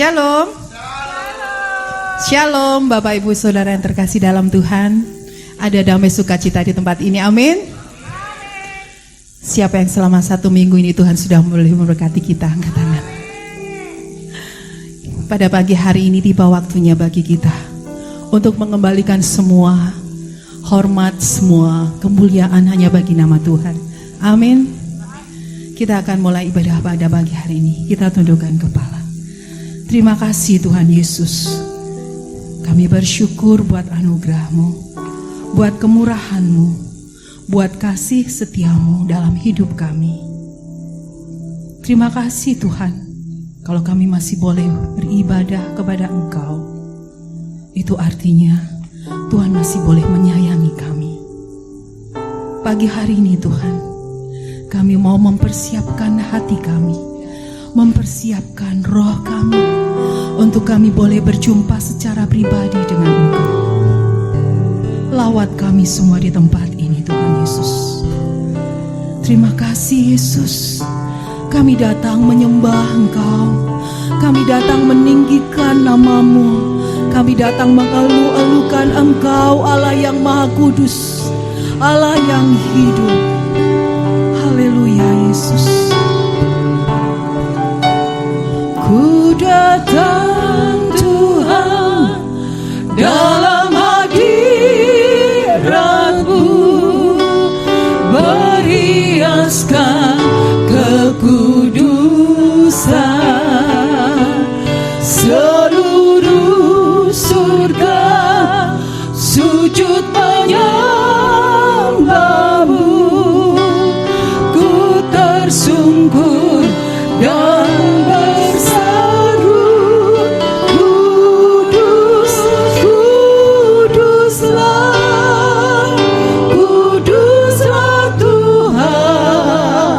Shalom. Shalom Bapak Ibu Saudara yang terkasih dalam Tuhan. Ada damai sukacita di tempat ini, amin. Siapa yang selama 1 minggu ini Tuhan sudah boleh memberkati kita, angkat tangan. Pada pagi hari ini tiba waktunya bagi kita untuk mengembalikan semua hormat, semua kemuliaan hanya bagi nama Tuhan, amin. Kita akan mulai ibadah pada pagi hari ini. Kita tundukkan kepala. Terima kasih Tuhan Yesus. Kami bersyukur buat anugerah-Mu, buat kemurahan-Mu, buat kasih setia-Mu dalam hidup kami. Terima kasih Tuhan, kalau kami masih boleh beribadah kepada Engkau. Itu artinya Tuhan masih boleh menyayangi kami. Pagi hari ini Tuhan, kami mau mempersiapkan hati kami, mempersiapkan roh kami, untuk kami boleh berjumpa secara pribadi dengan Engkau. Lawat kami semua di tempat ini Tuhan Yesus. Terima kasih Yesus. Kami datang menyembah Engkau. Kami datang meninggikan nama-Mu. Kami datang mengeluh-elukan Engkau, Allah yang Maha Kudus, Allah yang hidup. Haleluya Yesus. Ku datang Tuhan dalam hadirat-Mu, berhiaskan kekudusan. Seluruh surga sujud menyembah-Mu. Ku tersungkur dan berseru, kudus, kuduslah, kuduslah Tuhan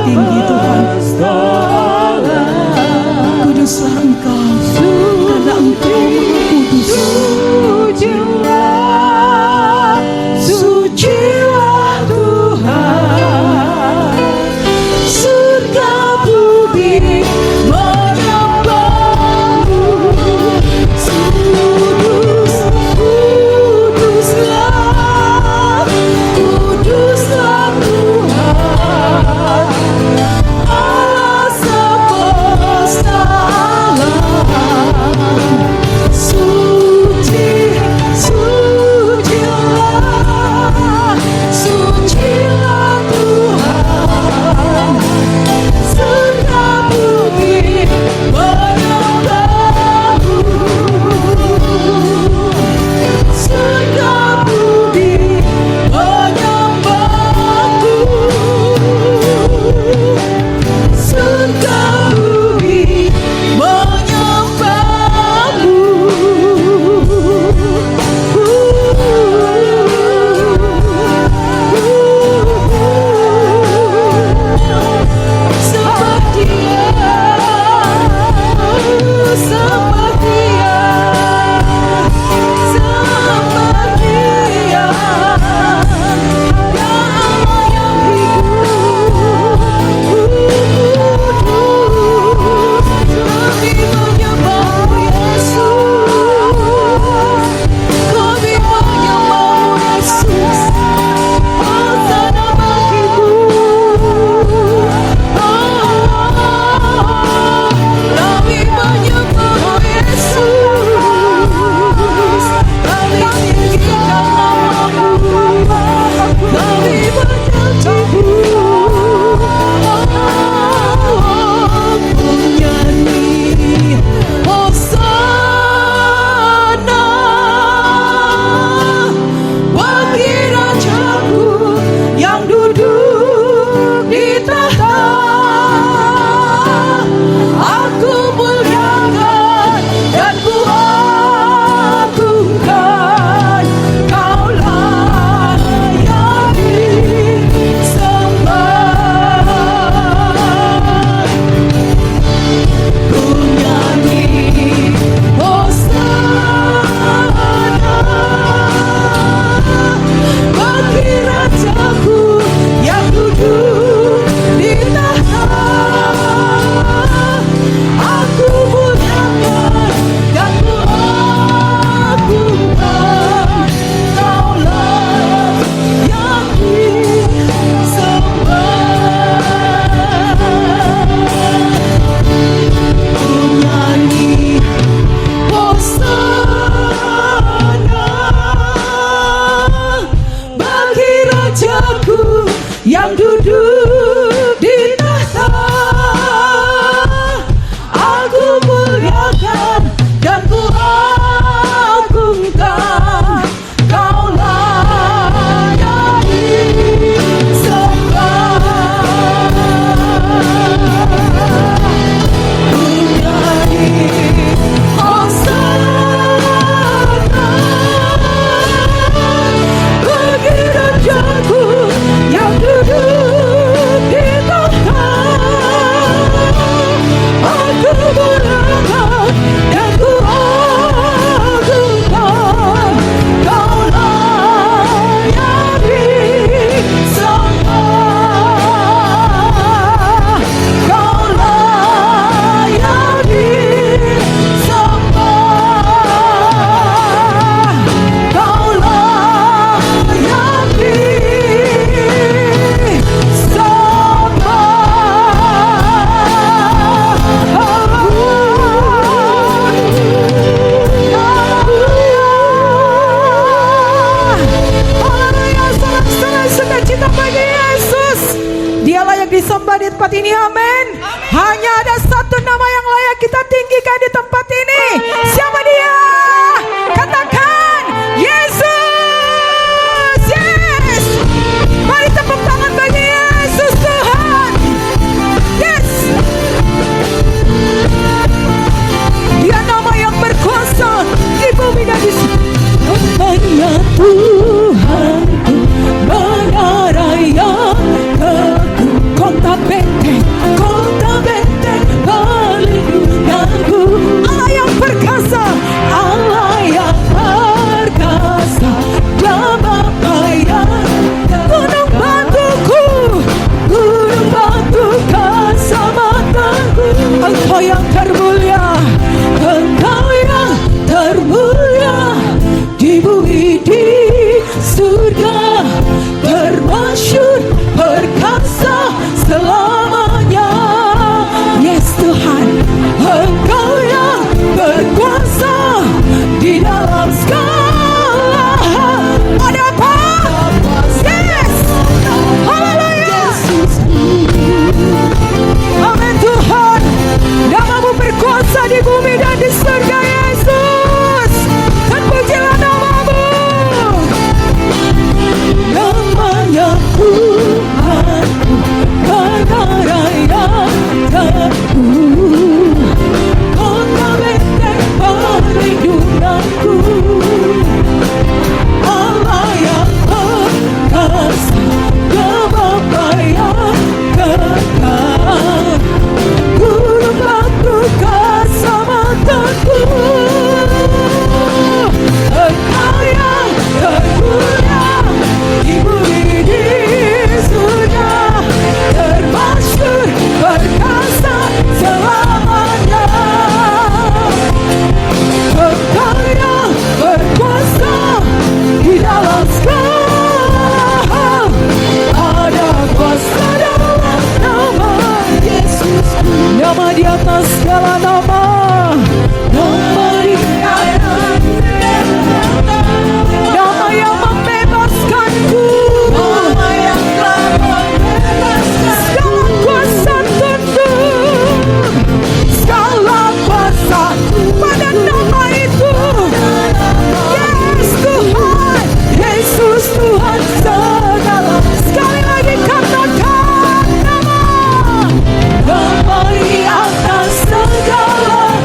tinggi Tuhan. Kuduslah Engkau, karena Engkau Maha Kudus. Sucilah Tuhan, surga bumi menyembahmu. Kuduslah Tuhan, Allah semesta alam. Suci, sucilah, sucilah Tuhan, surga bumi menyembahmu. Surga bumi menyembahmu. Surga bumi menyembahmu. Sembah Dia, sembah Dia, sembah Dia, ya Allah yang hidup. Kami menyembahmu Yesus, kami menyembahmu Yesus. Hosana bagimu, kami menyembahmu Yesus. Kami tinggikan namamu, kami menyanyimu. Menyanyi Hosana bagi Rajaku yang duduk di tahta. Aku muliakan dan ku agungkan, Kaulah yang disembah. Ku nyanyi Hosana bagi Rajaku yang duduk di tahta. Aku muliakan dan ku agungkan, Kaulah yang disembah. Ku nyanyi Hosana bagi Rajaku yang duduk di tahta. Aku muliakan dan ku agungkan, Kaulah yang disembah. Ku nyanyi Hosana bagi Rajaku yang duduk di tahta. Aku muliakan dan ku agungkan, Kaulah yang disembah. Kaulah yang disembah. Kaulah yang sukacita bagi Yesus. Dialah yang disembah di tempat ini, amin. Hanya ada satu nama yang layak kita tinggikan di tempat ini. Siapa dia? Katakan Yesus. Yes. Mari tepuk tangan bagi Yesus Tuhan. Yes. Dia nama yang berkuasa di bumi dan di namanya Tuhanku, menara yang teguh. Kota di atas segala nama, nama di atas nama yang membebaskanku, nama yang telah membebaskan segala kuasa tunduk, segala kuasa pada nama itu. Yes Tuhan, Yesus Tuhan segala. Sekali lagi katakan nama, nama di atas segala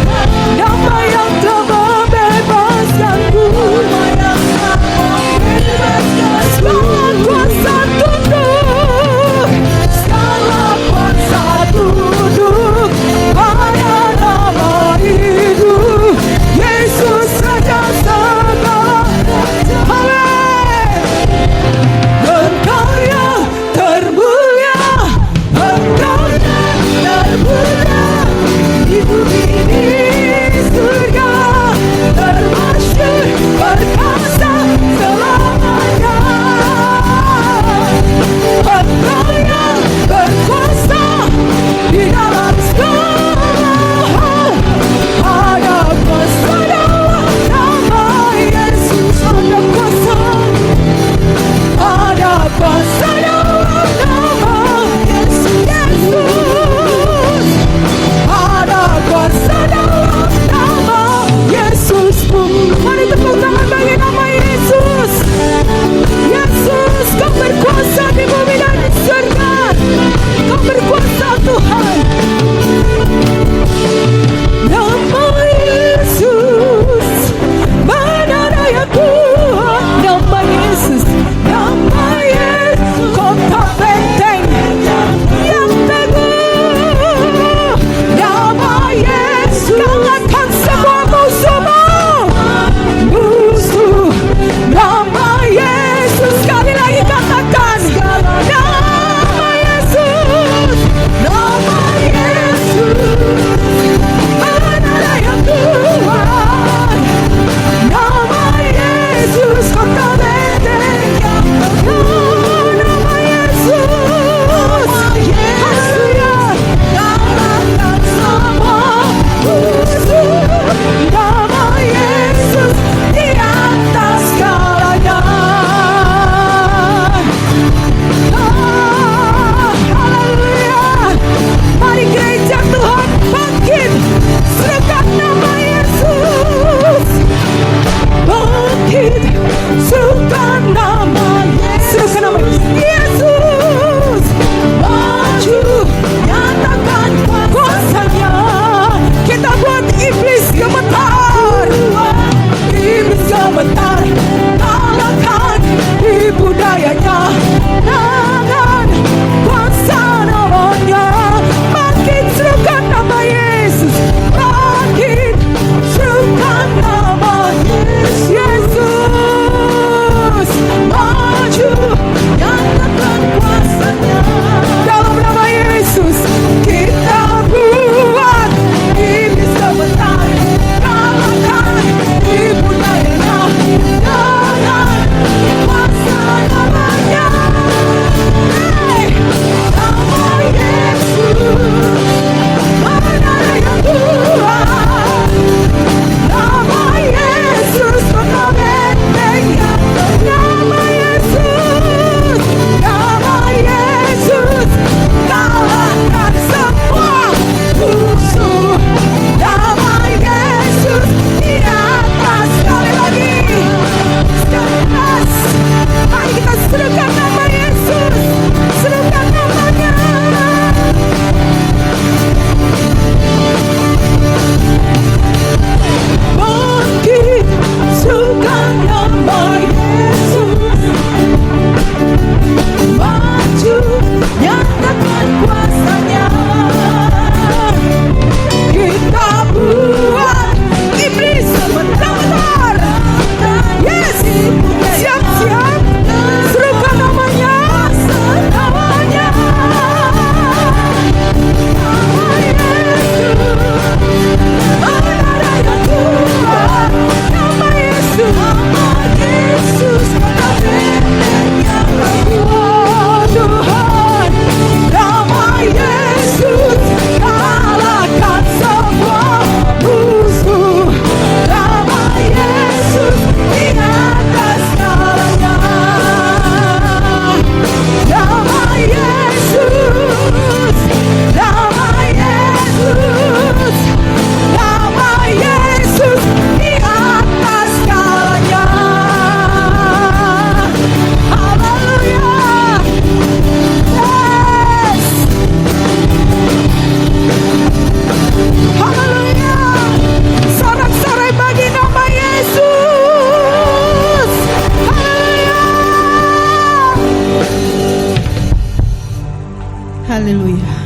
Haleluya.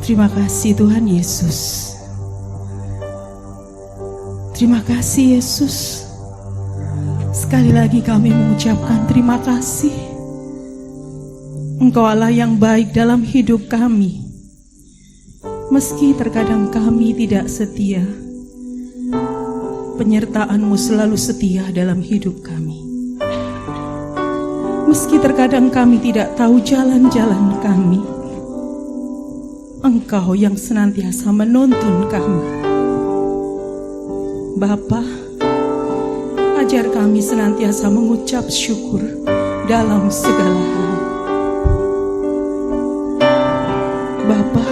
Terima kasih Tuhan Yesus. Terima kasih Yesus. Sekali lagi kami mengucapkan terima kasih. Engkau Allah yang baik dalam hidup kami. Meski terkadang kami tidak setia, penyertaan-Mu selalu setia dalam hidup kami. Meski terkadang kami tidak tahu jalan-jalan kami, Engkau yang senantiasa menuntun kami. Bapa, ajar kami senantiasa mengucap syukur dalam segala hal. Bapa,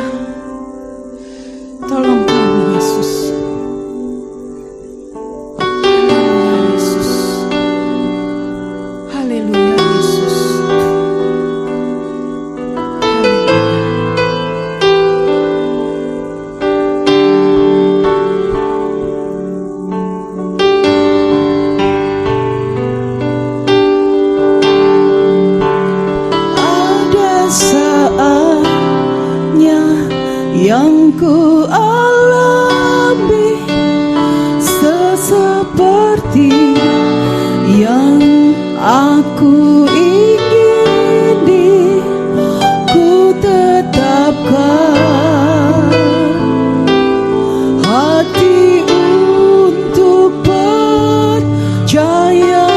tolong kami Yesus. Haleluya Yesus. Yang ku alami seperti yang aku ingini, ku tetapkan hati untuk percaya.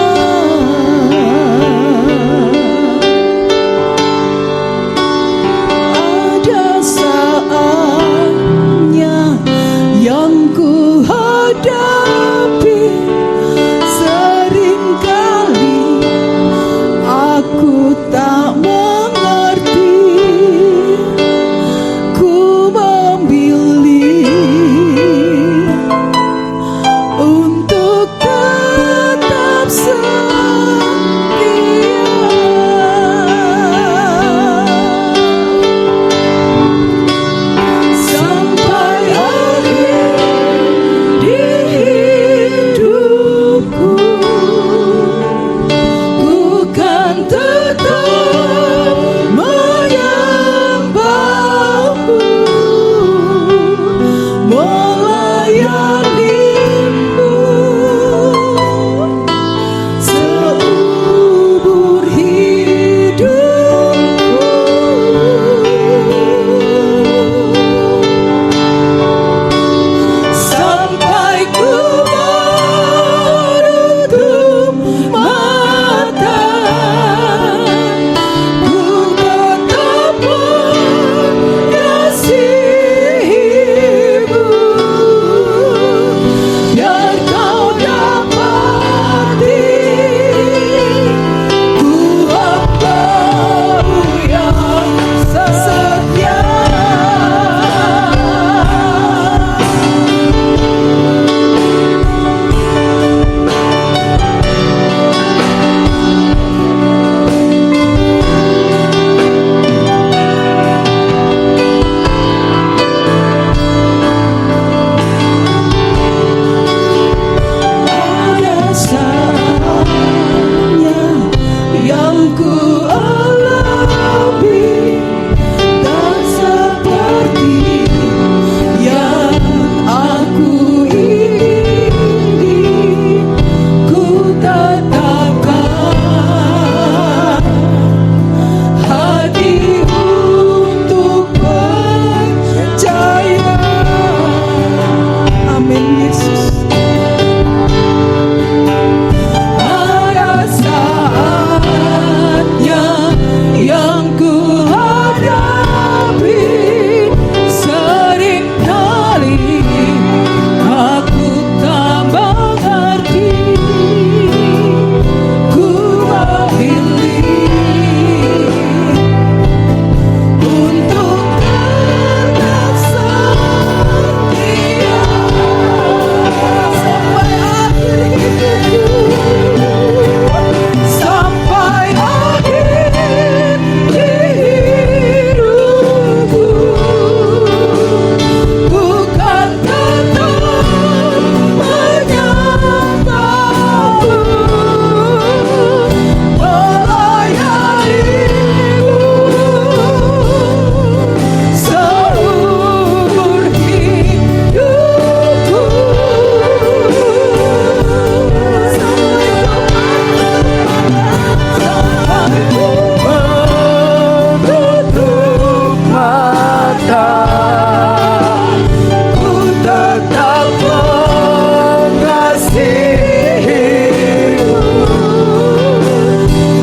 ku tetap mengasihimu,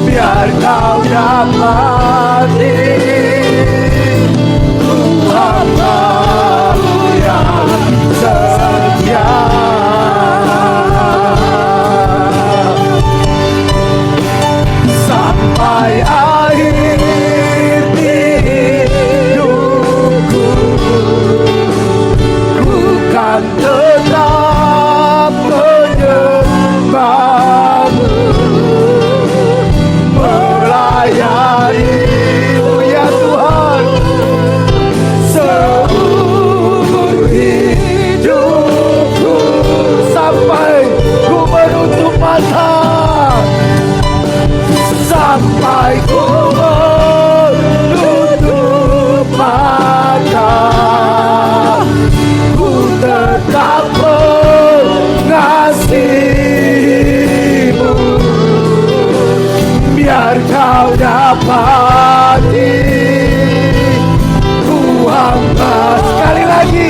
biar kau dapati ku hamba-Mu yang setia. Sampai akhir hidupku, ku kan tetap menyembah-Mu, melayani-Mu ya Tuhan, seumur hidupku, sampai ku menutup mata, sampai ku menutup mata, ku tetap mengasihimu, biar kau dapati ku hamba. Sekali lagi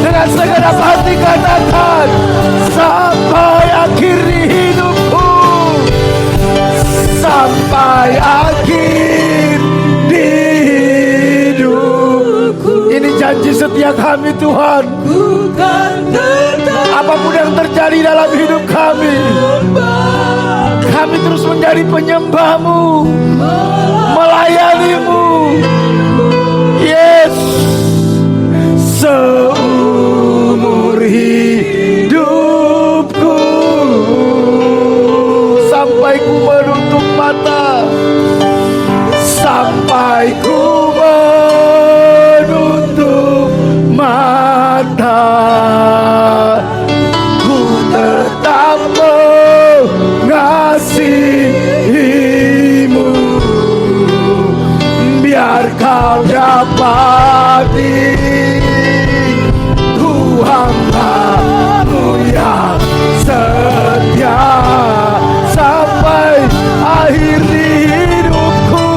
dengan segenap hati katakan, sampai akhir hidupku, sampai akhir hidupku. Ini janji setia kami Tuhan. Apapun yang terjadi dalam hidup kami, kami terus menjadi penyembah-Mu, melayani-Mu. Yes, seumur hidupku, sampai ku menutup mata, sampai ku menutup mata, ku tetap mengasihimu, biar kau dapati ku hamba-Mu yang setia. Sampai akhir hidupku,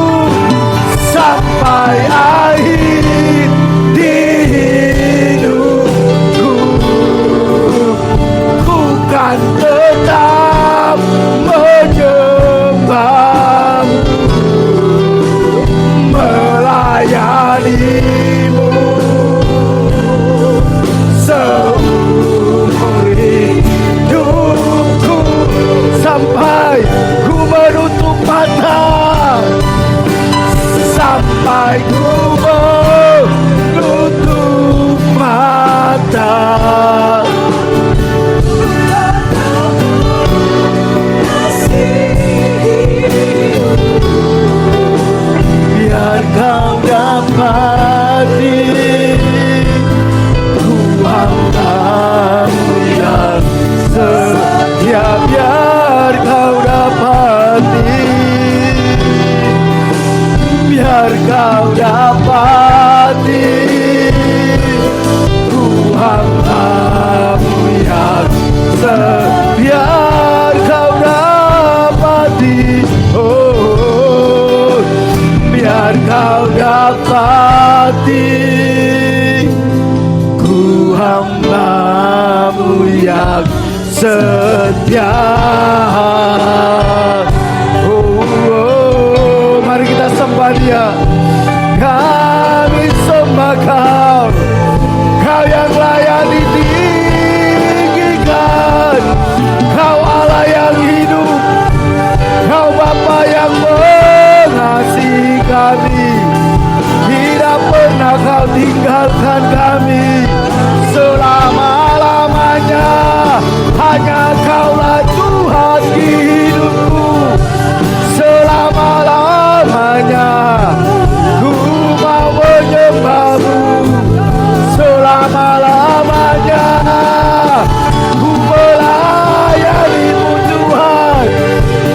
sampai akhir hidupku, ku kan tetap menyembah-Mu, melayani-Mu, seumur hidupku, sampai ku menutup mata, sampai ku menutup mata. Biar kau dapati ku hamba-Mu yang setia, biar kau dapati, biar kau dapati ku hamba-Mu yang setia, biar kau dapati, oh, biar kau dapati ku hamba-Mu yang setia. Mari kita sembah Dia. Kami sembah Kau, Kau yang layak ditinggikan, Kau Allah yang hidup, Kau Bapa yang mengasihi kami. Tidak pernah Kau tinggalkan kami selama-lamanya. Hanya Kaulah Tuhan hidupku selama-lamanya. Ku mau menyembah-Mu selama-lamanya. Ku melayani-Mu Tuhan.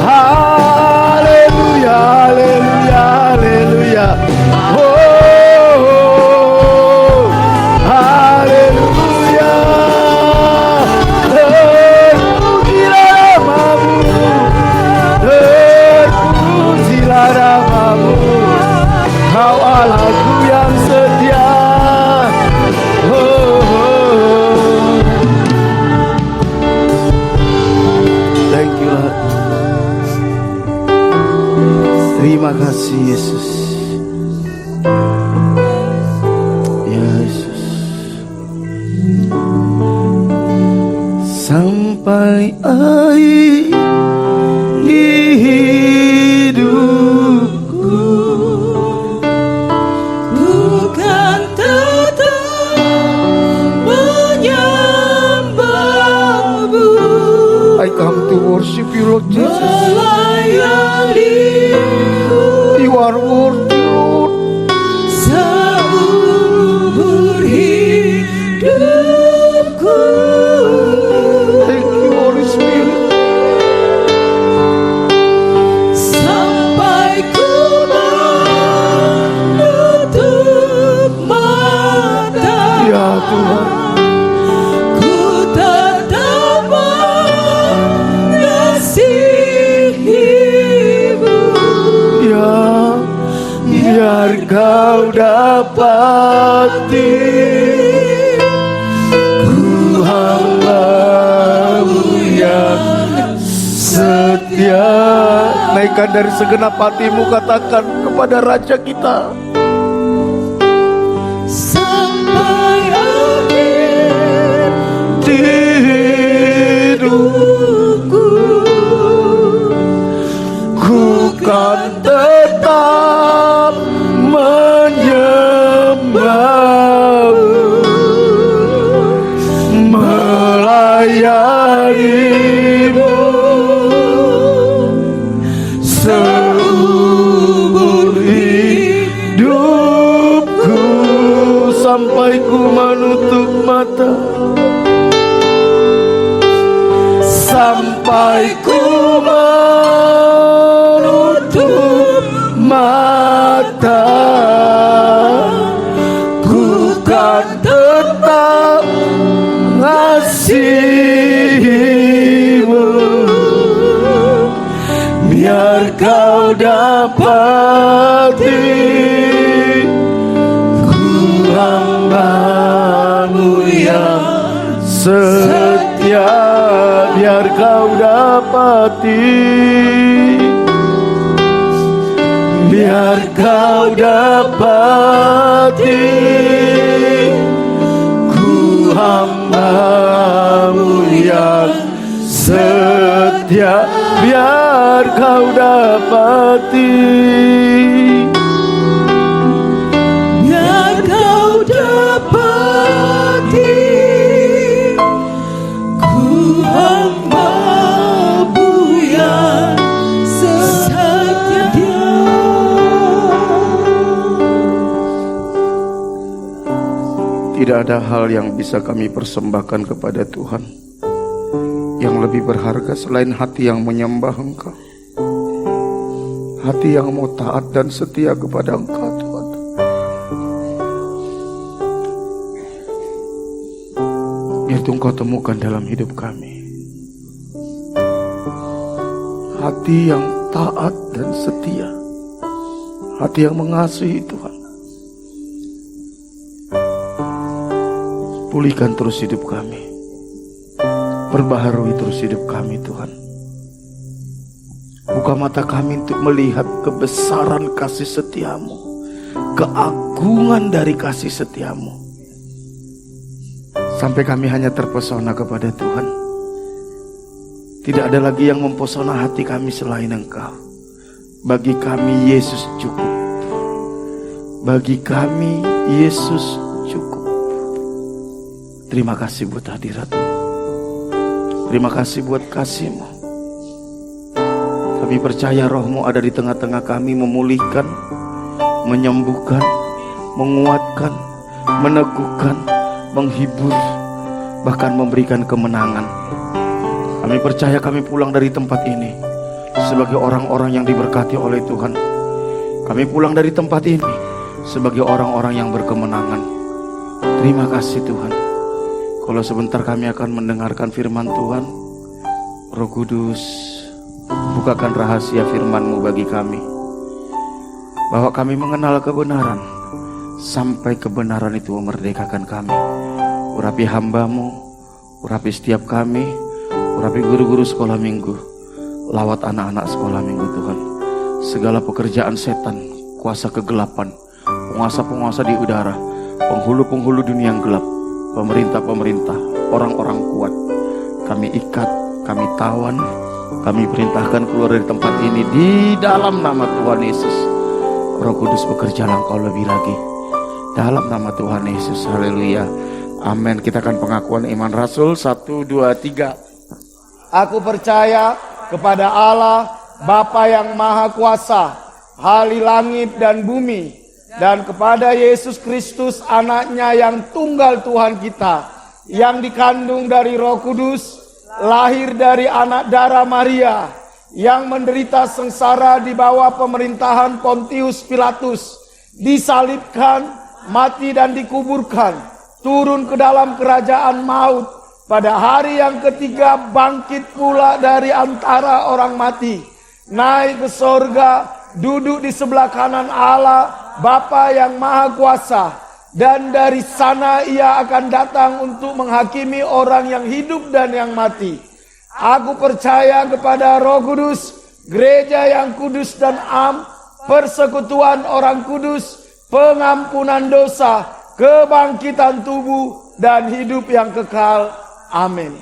Haleluya, haleluya, haleluya. Oh, oh, oh. kasih Yesus. Yesus. Sampai akhir hidupku bukan tetap menyembahmu. I come to worship you, Lord Jesus. Melayanimu You are worthy, Lord. seumur hidupku. Thank you, Holy Spirit. Sampai ku menutup mata, Ya Tuhan. ku tetap mengasihimu. Ya, biar kau dapati ku hamba-Mu yang setia. Naikkan dari segenap hatimu, katakan kepada Raja kita. Sampai akhir Hidupku ku kan tetap menyembah-Mu, melayani-Mu seumur hidupku, sampai ku menutup mata, sampai ku menutup mata, ku kan tetap ngasihi-Mu, biar kau dapati ku hamba-Mu yang setia, biar kau dapati, biar kau dapati ku hamba-Mu yang setia, biar kau dapati, biar kau dapati ku hamba-Mu yang setia. Tidak ada hal yang bisa kami persembahkan kepada Tuhan yang lebih berharga selain hati yang menyembah Engkau, hati yang mau taat dan setia kepada Engkau, Tuhan. Biar Engkau temukan dalam hidup kami hati yang taat dan setia, hati yang mengasihi Tuhan. Pulihkan terus hidup kami, perbaharui terus hidup kami, Tuhan. Buka mata kami untuk melihat kebesaran kasih setia-Mu, keagungan dari kasih setia-Mu, sampai kami hanya terpesona kepada Tuhan. Tidak ada lagi yang mempesona hati kami selain Engkau. Bagi kami Yesus cukup. Bagi kami Yesus cukup. Terima kasih buat hadirat-Mu. Terima kasih buat kasih-Mu. Kami percaya Roh-Mu ada di tengah-tengah kami, memulihkan, menyembuhkan, menguatkan, meneguhkan, menghibur, bahkan memberikan kemenangan. Kami percaya kami pulang dari tempat ini sebagai orang-orang yang diberkati oleh Tuhan. Kami pulang dari tempat ini sebagai orang-orang yang berkemenangan. Terima kasih Tuhan. Kalau sebentar kami akan mendengarkan firman Tuhan, Roh Kudus, bukakan rahasia firman-Mu bagi kami, bahwa kami mengenal kebenaran, sampai kebenaran itu memerdekakan kami. Urapi hamba-Mu, urapi setiap kami, urapi guru-guru sekolah minggu, lawat anak-anak sekolah minggu Tuhan. segala pekerjaan setan, kuasa kegelapan, penguasa-penguasa di udara, penghulu-penghulu dunia yang gelap, pemerintah-pemerintah, orang-orang kuat, kami ikat, kami tawan, kami perintahkan keluar dari tempat ini di dalam nama Tuhan Yesus. Roh Kudus bekerjalah Engkau lebih lagi dalam nama Tuhan Yesus. Haleluya, amin. Kita akan pengakuan iman Rasul 1, 2, 3. Aku percaya kepada Allah Bapa yang Maha Kuasa, ahli langit dan bumi, dan kepada Yesus Kristus anaknya yang tunggal Tuhan kita, yang dikandung dari Roh Kudus, lahir dari anak darah Maria, yang menderita sengsara di bawah pemerintahan Pontius Pilatus, disalibkan, mati dan dikuburkan, turun ke dalam kerajaan maut, pada hari yang ketiga bangkit pula dari antara orang mati, naik ke sorga, duduk di sebelah kanan Allah Bapa yang Maha Kuasa, dan dari sana ia akan datang untuk menghakimi orang yang hidup dan yang mati. Aku percaya kepada Roh Kudus, gereja yang kudus dan am, persekutuan orang kudus, pengampunan dosa, kebangkitan tubuh, dan hidup yang kekal. Amin.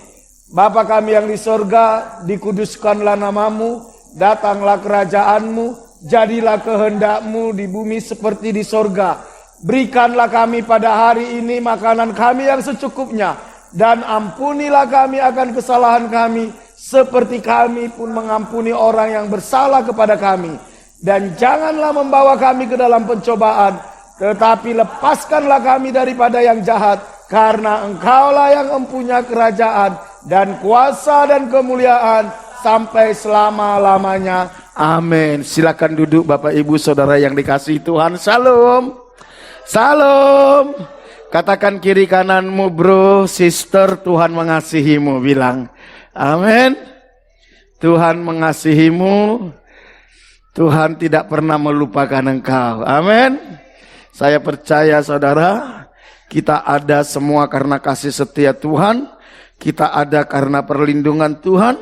Bapa kami yang di sorga, dikuduskanlah namamu, datanglah kerajaanmu, jadilah kehendakmu di bumi seperti di sorga. Berikanlah kami pada hari ini makanan kami yang secukupnya, dan ampunilah kami akan kesalahan kami, seperti kami pun mengampuni orang yang bersalah kepada kami. Dan janganlah membawa kami ke dalam pencobaan, tetapi lepaskanlah kami daripada yang jahat, karena Engkaulah yang mempunyai kerajaan dan kuasa dan kemuliaan sampai selama-lamanya. Amin. Silakan duduk Bapak Ibu Saudara yang dikasihi Tuhan. Salam. Salam. Katakan kiri kananmu, bro, sister, Tuhan mengasihimu. Bilang amin. Tuhan mengasihimu. Tuhan tidak pernah melupakan engkau. Amin. Saya percaya saudara, kita ada semua karena kasih setia Tuhan. Kita ada karena perlindungan Tuhan.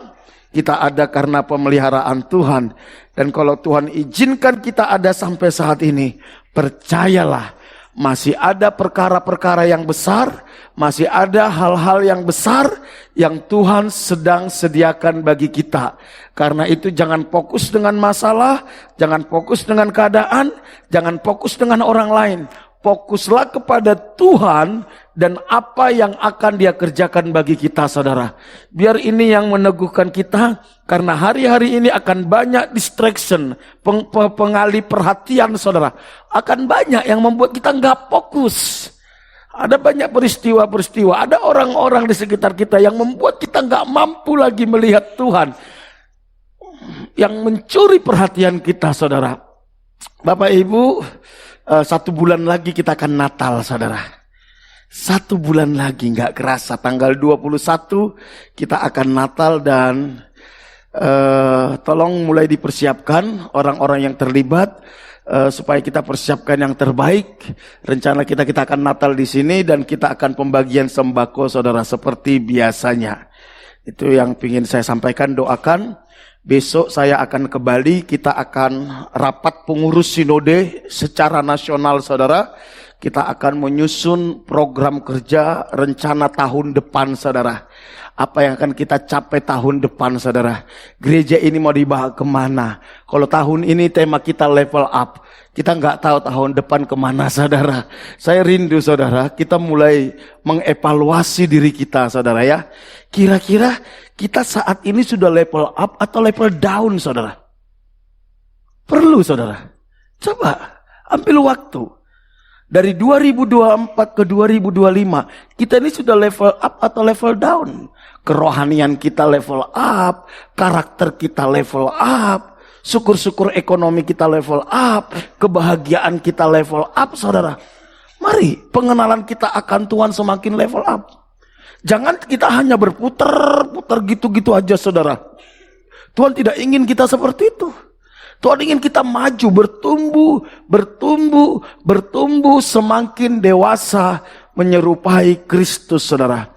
Kita ada karena pemeliharaan Tuhan. Dan kalau Tuhan izinkan kita ada sampai saat ini, percayalah, masih ada perkara-perkara yang besar, masih ada hal-hal yang besar yang Tuhan sedang sediakan bagi kita. Karena itu jangan fokus dengan masalah, jangan fokus dengan keadaan, jangan fokus dengan orang lain. Fokuslah kepada Tuhan dan apa yang akan Dia kerjakan bagi kita, saudara. Biar ini yang meneguhkan kita, karena hari-hari ini akan banyak distraction, pengalih perhatian, saudara. Akan banyak yang membuat kita nggak fokus. Ada banyak peristiwa-peristiwa, ada orang-orang di sekitar kita yang membuat kita nggak mampu lagi melihat Tuhan, yang mencuri perhatian kita, saudara. Bapak Ibu, 1 bulan lagi kita akan Natal, saudara. 1 bulan lagi, nggak kerasa. Tanggal 21 kita akan Natal, dan tolong mulai dipersiapkan orang-orang yang terlibat, supaya kita persiapkan yang terbaik. Rencana kita akan Natal di sini, dan kita akan pembagian sembako, saudara, seperti biasanya. Itu yang ingin saya sampaikan. Doakan. Besok saya akan ke Bali, kita akan rapat pengurus sinode secara nasional, saudara. Kita akan menyusun program kerja rencana tahun depan, saudara. Apa yang akan kita capai tahun depan, saudara. Gereja ini mau dibawa kemana? Kalau tahun ini tema kita level up, kita nggak tahu tahun depan kemana, saudara. Saya rindu, saudara, kita mulai mengevaluasi diri kita, saudara, ya. Kira-kira kita saat ini sudah level up atau level down, saudara? Perlu, saudara. Coba ambil waktu. Dari 2024 ke 2025, kita ini sudah level up atau level down? Kerohanian kita level up, karakter kita level up, syukur-syukur ekonomi kita level up, kebahagiaan kita level up, saudara. Mari pengenalan kita akan Tuhan semakin level up. Jangan kita hanya berputar-putar gitu-gitu aja, saudara. Tuhan tidak ingin kita seperti itu. Tuhan ingin kita maju, bertumbuh, semakin dewasa menyerupai Kristus, saudara.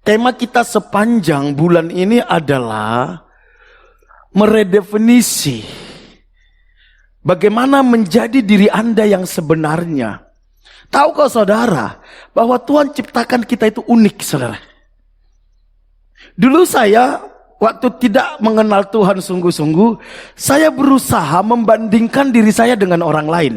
Tema kita sepanjang bulan ini adalah meredefinisi Bagaimana menjadi diri Anda yang sebenarnya? Tahukah saudara bahwa Tuhan ciptakan kita itu unik, saudara? Dulu saya waktu tidak mengenal Tuhan sungguh-sungguh, saya berusaha membandingkan diri saya dengan orang lain.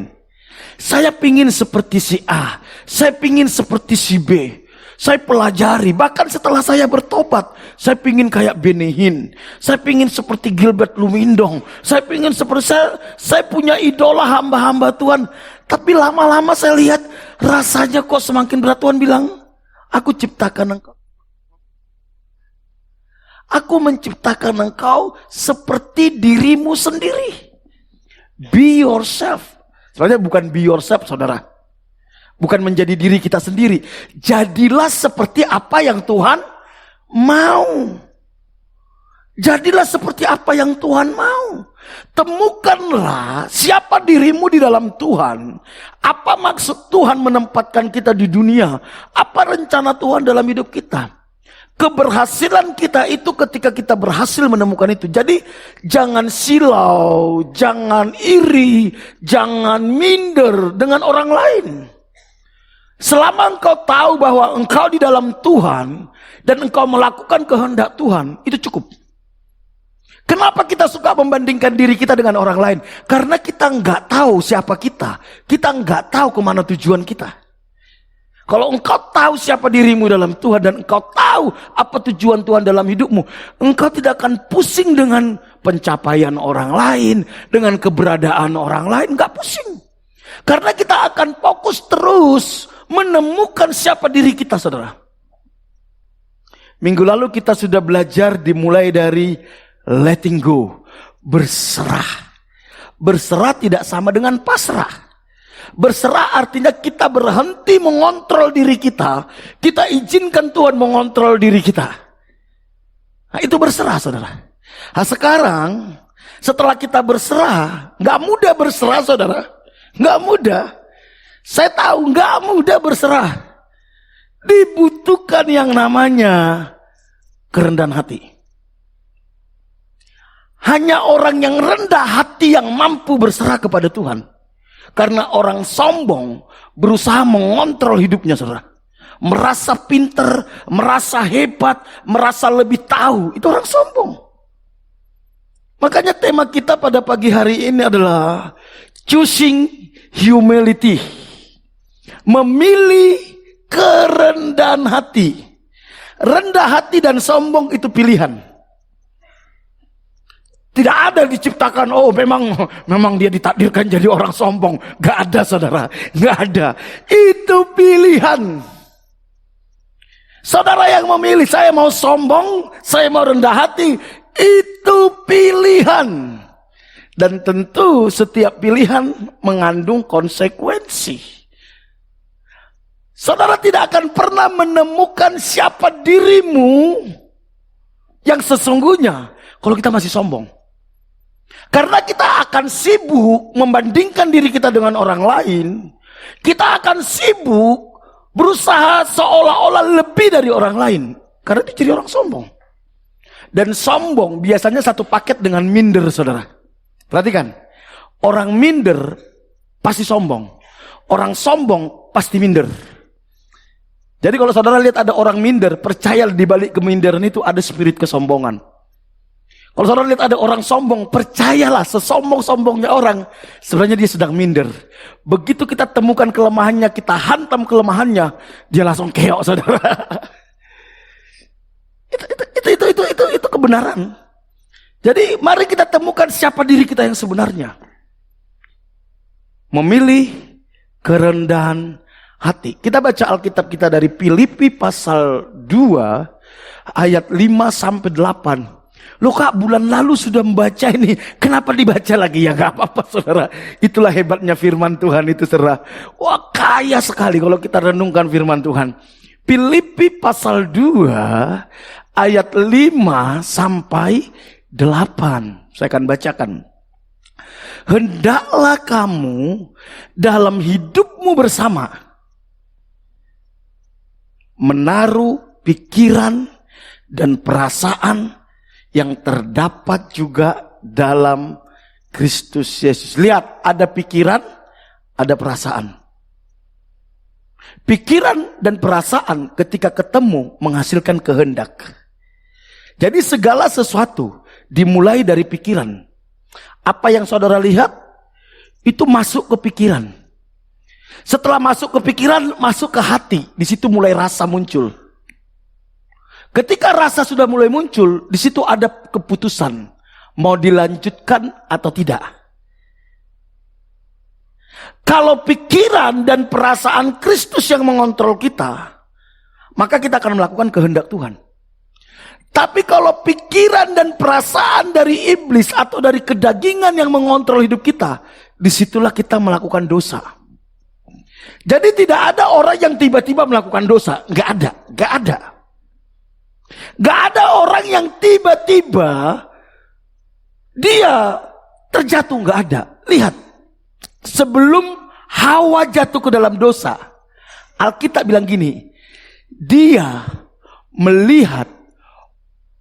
Saya pingin seperti si A, saya pingin seperti si B. Saya pelajari, bahkan setelah saya bertobat, saya pingin kayak Benny Hinn, saya pingin seperti Gilbert Lumindong, saya pingin seperti saya punya idola hamba-hamba Tuhan. Tapi lama-lama saya lihat rasanya kok semakin berat. Tuhan bilang, aku ciptakan engkau. Aku menciptakan engkau seperti dirimu sendiri. Be yourself. Sebenarnya bukan be yourself, saudara. Bukan menjadi diri kita sendiri. Jadilah seperti apa yang Tuhan mau. Jadilah seperti apa yang Tuhan mau. Temukanlah siapa dirimu di dalam Tuhan. Apa maksud Tuhan menempatkan kita di dunia. Apa rencana Tuhan dalam hidup kita. Keberhasilan kita itu ketika kita berhasil menemukan itu. Jadi jangan silau, jangan iri, jangan minder dengan orang lain. Selama engkau tahu bahwa engkau di dalam Tuhan dan engkau melakukan kehendak Tuhan, itu cukup. Kenapa kita suka membandingkan diri kita dengan orang lain? Karena kita nggak tahu siapa kita. Kita nggak tahu kemana tujuan kita. Kalau engkau tahu siapa dirimu dalam Tuhan dan engkau tahu apa tujuan Tuhan dalam hidupmu, engkau tidak akan pusing dengan pencapaian orang lain, dengan keberadaan orang lain, nggak pusing. Karena kita akan fokus terus menemukan siapa diri kita, saudara. Minggu lalu kita sudah belajar dimulai dari letting go, berserah. Berserah tidak sama dengan pasrah. Berserah artinya kita berhenti mengontrol diri kita. Kita izinkan Tuhan mengontrol diri kita. Nah, itu berserah, saudara. Nah, sekarang setelah kita berserah, nggak mudah berserah, saudara. Nggak mudah. Saya tahu nggak mudah berserah. Dibutuhkan yang namanya kerendahan hati. Hanya orang yang rendah hati yang mampu berserah kepada Tuhan. Karena orang sombong berusaha mengontrol hidupnya, saudara. Merasa pinter, merasa hebat, merasa lebih tahu. Itu orang sombong. Makanya tema kita pada pagi hari ini adalah choosing humility. Memilih kerendahan hati. Rendah hati dan sombong itu pilihan. Tidak ada diciptakan, oh memang dia ditakdirkan jadi orang sombong. Gak ada, saudara. Gak ada. Itu pilihan. Saudara yang memilih, saya mau sombong, saya mau rendah hati. Itu pilihan. Dan tentu setiap pilihan mengandung konsekuensi. Saudara tidak akan pernah menemukan siapa dirimu yang sesungguhnya kalau kita masih sombong. Karena kita akan sibuk membandingkan diri kita dengan orang lain. Kita akan sibuk berusaha seolah-olah lebih dari orang lain. Karena dia jadi orang sombong. Dan sombong biasanya satu paket dengan minder, saudara. Perhatikan. Orang minder pasti sombong. Orang sombong pasti minder. Jadi kalau saudara lihat ada orang minder, percaya di balik keminderan itu ada spirit kesombongan. Kalau saudara lihat ada orang sombong, percayalah sesombong-sombongnya orang, sebenarnya dia sedang minder. Begitu kita temukan kelemahannya, kita hantam kelemahannya, dia langsung keok, saudara. Itu kebenaran. Jadi mari kita temukan siapa diri kita yang sebenarnya. Memilih kerendahan hati. Kita baca Alkitab kita dari Filipi pasal 2 ayat 5 sampai 8. Loh kak, bulan lalu sudah membaca ini, kenapa dibaca lagi? Ya gak apa-apa, saudara. Itulah hebatnya firman Tuhan itu, saudara. Wah, kaya sekali kalau kita renungkan firman Tuhan. Filipi pasal 2 ayat 5 sampai 8. Saya akan bacakan. Hendaklah kamu dalam hidupmu bersama menaruh pikiran dan perasaan yang terdapat juga dalam Kristus Yesus. Lihat, ada pikiran, ada perasaan. Pikiran dan perasaan ketika ketemu menghasilkan kehendak. Jadi segala sesuatu dimulai dari pikiran. Apa yang saudara lihat, itu masuk ke pikiran. Setelah masuk ke pikiran, masuk ke hati. Di situ mulai rasa muncul. Ketika rasa sudah mulai muncul, di situ ada keputusan. Mau dilanjutkan atau tidak. Kalau pikiran dan perasaan Kristus yang mengontrol kita, maka kita akan melakukan kehendak Tuhan. Tapi kalau pikiran dan perasaan dari iblis atau dari kedagingan yang mengontrol hidup kita, disitulah kita melakukan dosa. Jadi tidak ada orang yang tiba-tiba melakukan dosa. Gak ada. Gak ada orang yang tiba-tiba dia terjatuh, gak ada. Lihat, sebelum Hawa jatuh ke dalam dosa, Alkitab bilang gini, dia melihat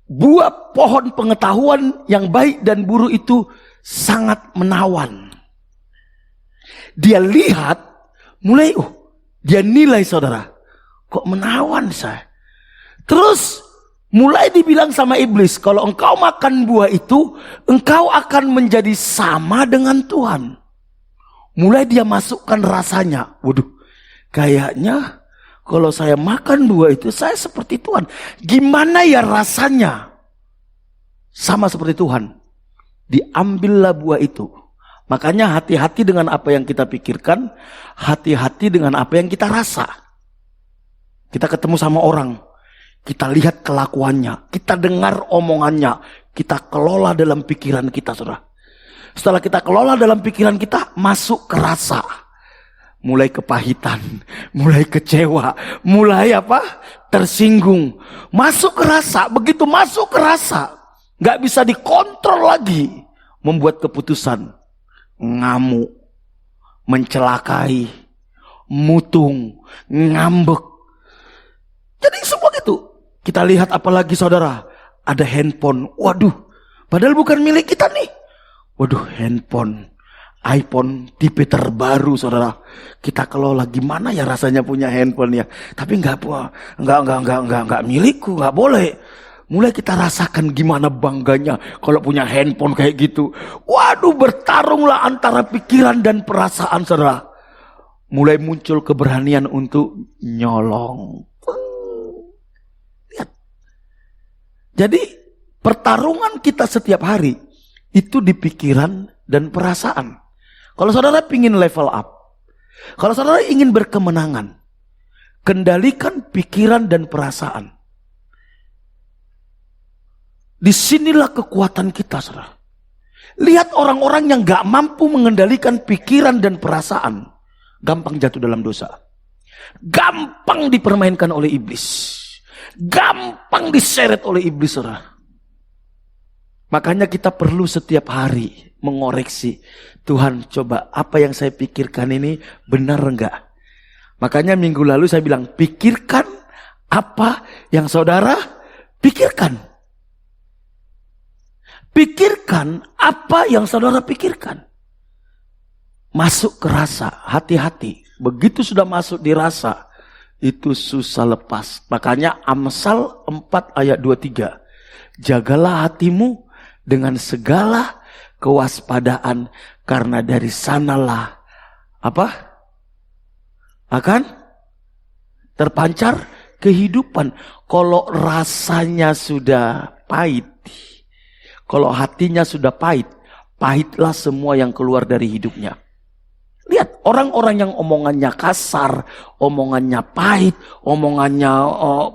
buah pohon pengetahuan yang baik dan buruk itu sangat menawan. Dia lihat, mulai dia nilai saudara, kok menawan saya. Terus mulai dibilang sama iblis, kalau engkau makan buah itu, engkau akan menjadi sama dengan Tuhan. Mulai dia masukkan rasanya. Waduh, kayaknya kalau saya makan buah itu, saya seperti Tuhan. Gimana ya rasanya? Sama seperti Tuhan. Diambillah buah itu. Makanya hati-hati dengan apa yang kita pikirkan. Hati-hati dengan apa yang kita rasa. Kita ketemu sama orang. Kita lihat kelakuannya. Kita dengar omongannya. Kita kelola dalam pikiran kita, saudara. Setelah kita kelola dalam pikiran kita, masuk ke rasa. Mulai kepahitan, mulai kecewa, mulai tersinggung. Masuk ke rasa, begitu masuk ke rasa, gak bisa dikontrol lagi. Membuat keputusan, ngamuk, mencelakai, mutung, ngambek. Jadi semua gitu. Kita lihat apalagi saudara, ada handphone. Waduh, padahal bukan milik kita nih. Waduh, handphone, iPhone tipe terbaru saudara. Kita kelola, gimana ya rasanya punya handphone ya. Tapi enggak milikku, enggak boleh. Mulai kita rasakan gimana bangganya kalau punya handphone kayak gitu. Waduh, bertarunglah antara pikiran dan perasaan saudara. Mulai muncul keberanian untuk nyolong. Lihat. Jadi pertarungan kita setiap hari itu di pikiran dan perasaan. Kalau saudara ingin level up, kalau saudara ingin berkemenangan, kendalikan pikiran dan perasaan. Disinilah kekuatan kita, saudara. Lihat orang-orang yang gak mampu mengendalikan pikiran dan perasaan, gampang jatuh dalam dosa. Gampang dipermainkan oleh iblis. Gampang diseret oleh iblis, saudara. Makanya kita perlu setiap hari mengoreksi. Tuhan, coba apa yang saya pikirkan ini benar enggak? Makanya minggu lalu saya bilang, pikirkan apa yang saudara pikirkan. Pikirkan apa yang saudara pikirkan. Masuk ke rasa, hati-hati. Begitu sudah masuk di rasa, itu susah lepas. Makanya Amsal 4 ayat 23. Jagalah hatimu dengan segala kewaspadaan, karena dari sanalah akan terpancar kehidupan. Kalau rasanya sudah pahit, kalau hatinya sudah pahit, pahitlah semua yang keluar dari hidupnya. Lihat orang-orang yang omongannya kasar, omongannya pahit, omongannya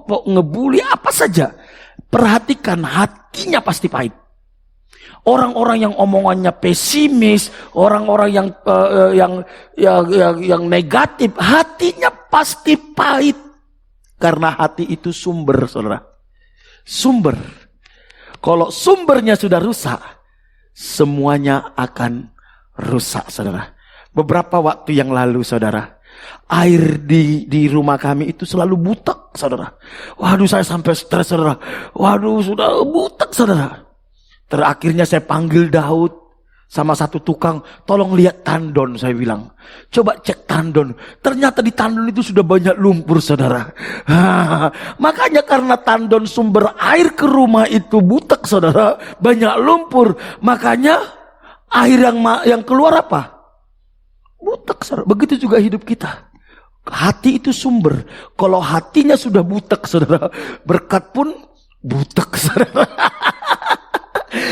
ngebully apa saja, perhatikan hatinya pasti pahit. Orang-orang yang omongannya pesimis, orang-orang yang negatif, hatinya pasti pahit. Karena hati itu sumber, saudara. Sumber. Kalau sumbernya sudah rusak, semuanya akan rusak, saudara. Beberapa waktu yang lalu, saudara, air di rumah kami itu selalu butek, saudara. Waduh, saya sampai stres, saudara. Waduh, sudah butek, saudara. Terakhirnya saya panggil Daud, sama satu tukang, tolong lihat tandon, saya bilang. Coba cek tandon. Ternyata di tandon itu sudah banyak lumpur, saudara. Makanya karena tandon sumber air ke rumah itu butek, saudara, banyak lumpur. Makanya air yang keluar apa? Butek, saudara. Begitu juga hidup kita. Hati itu sumber. Kalau hatinya sudah butek, saudara, berkat pun butek, saudara.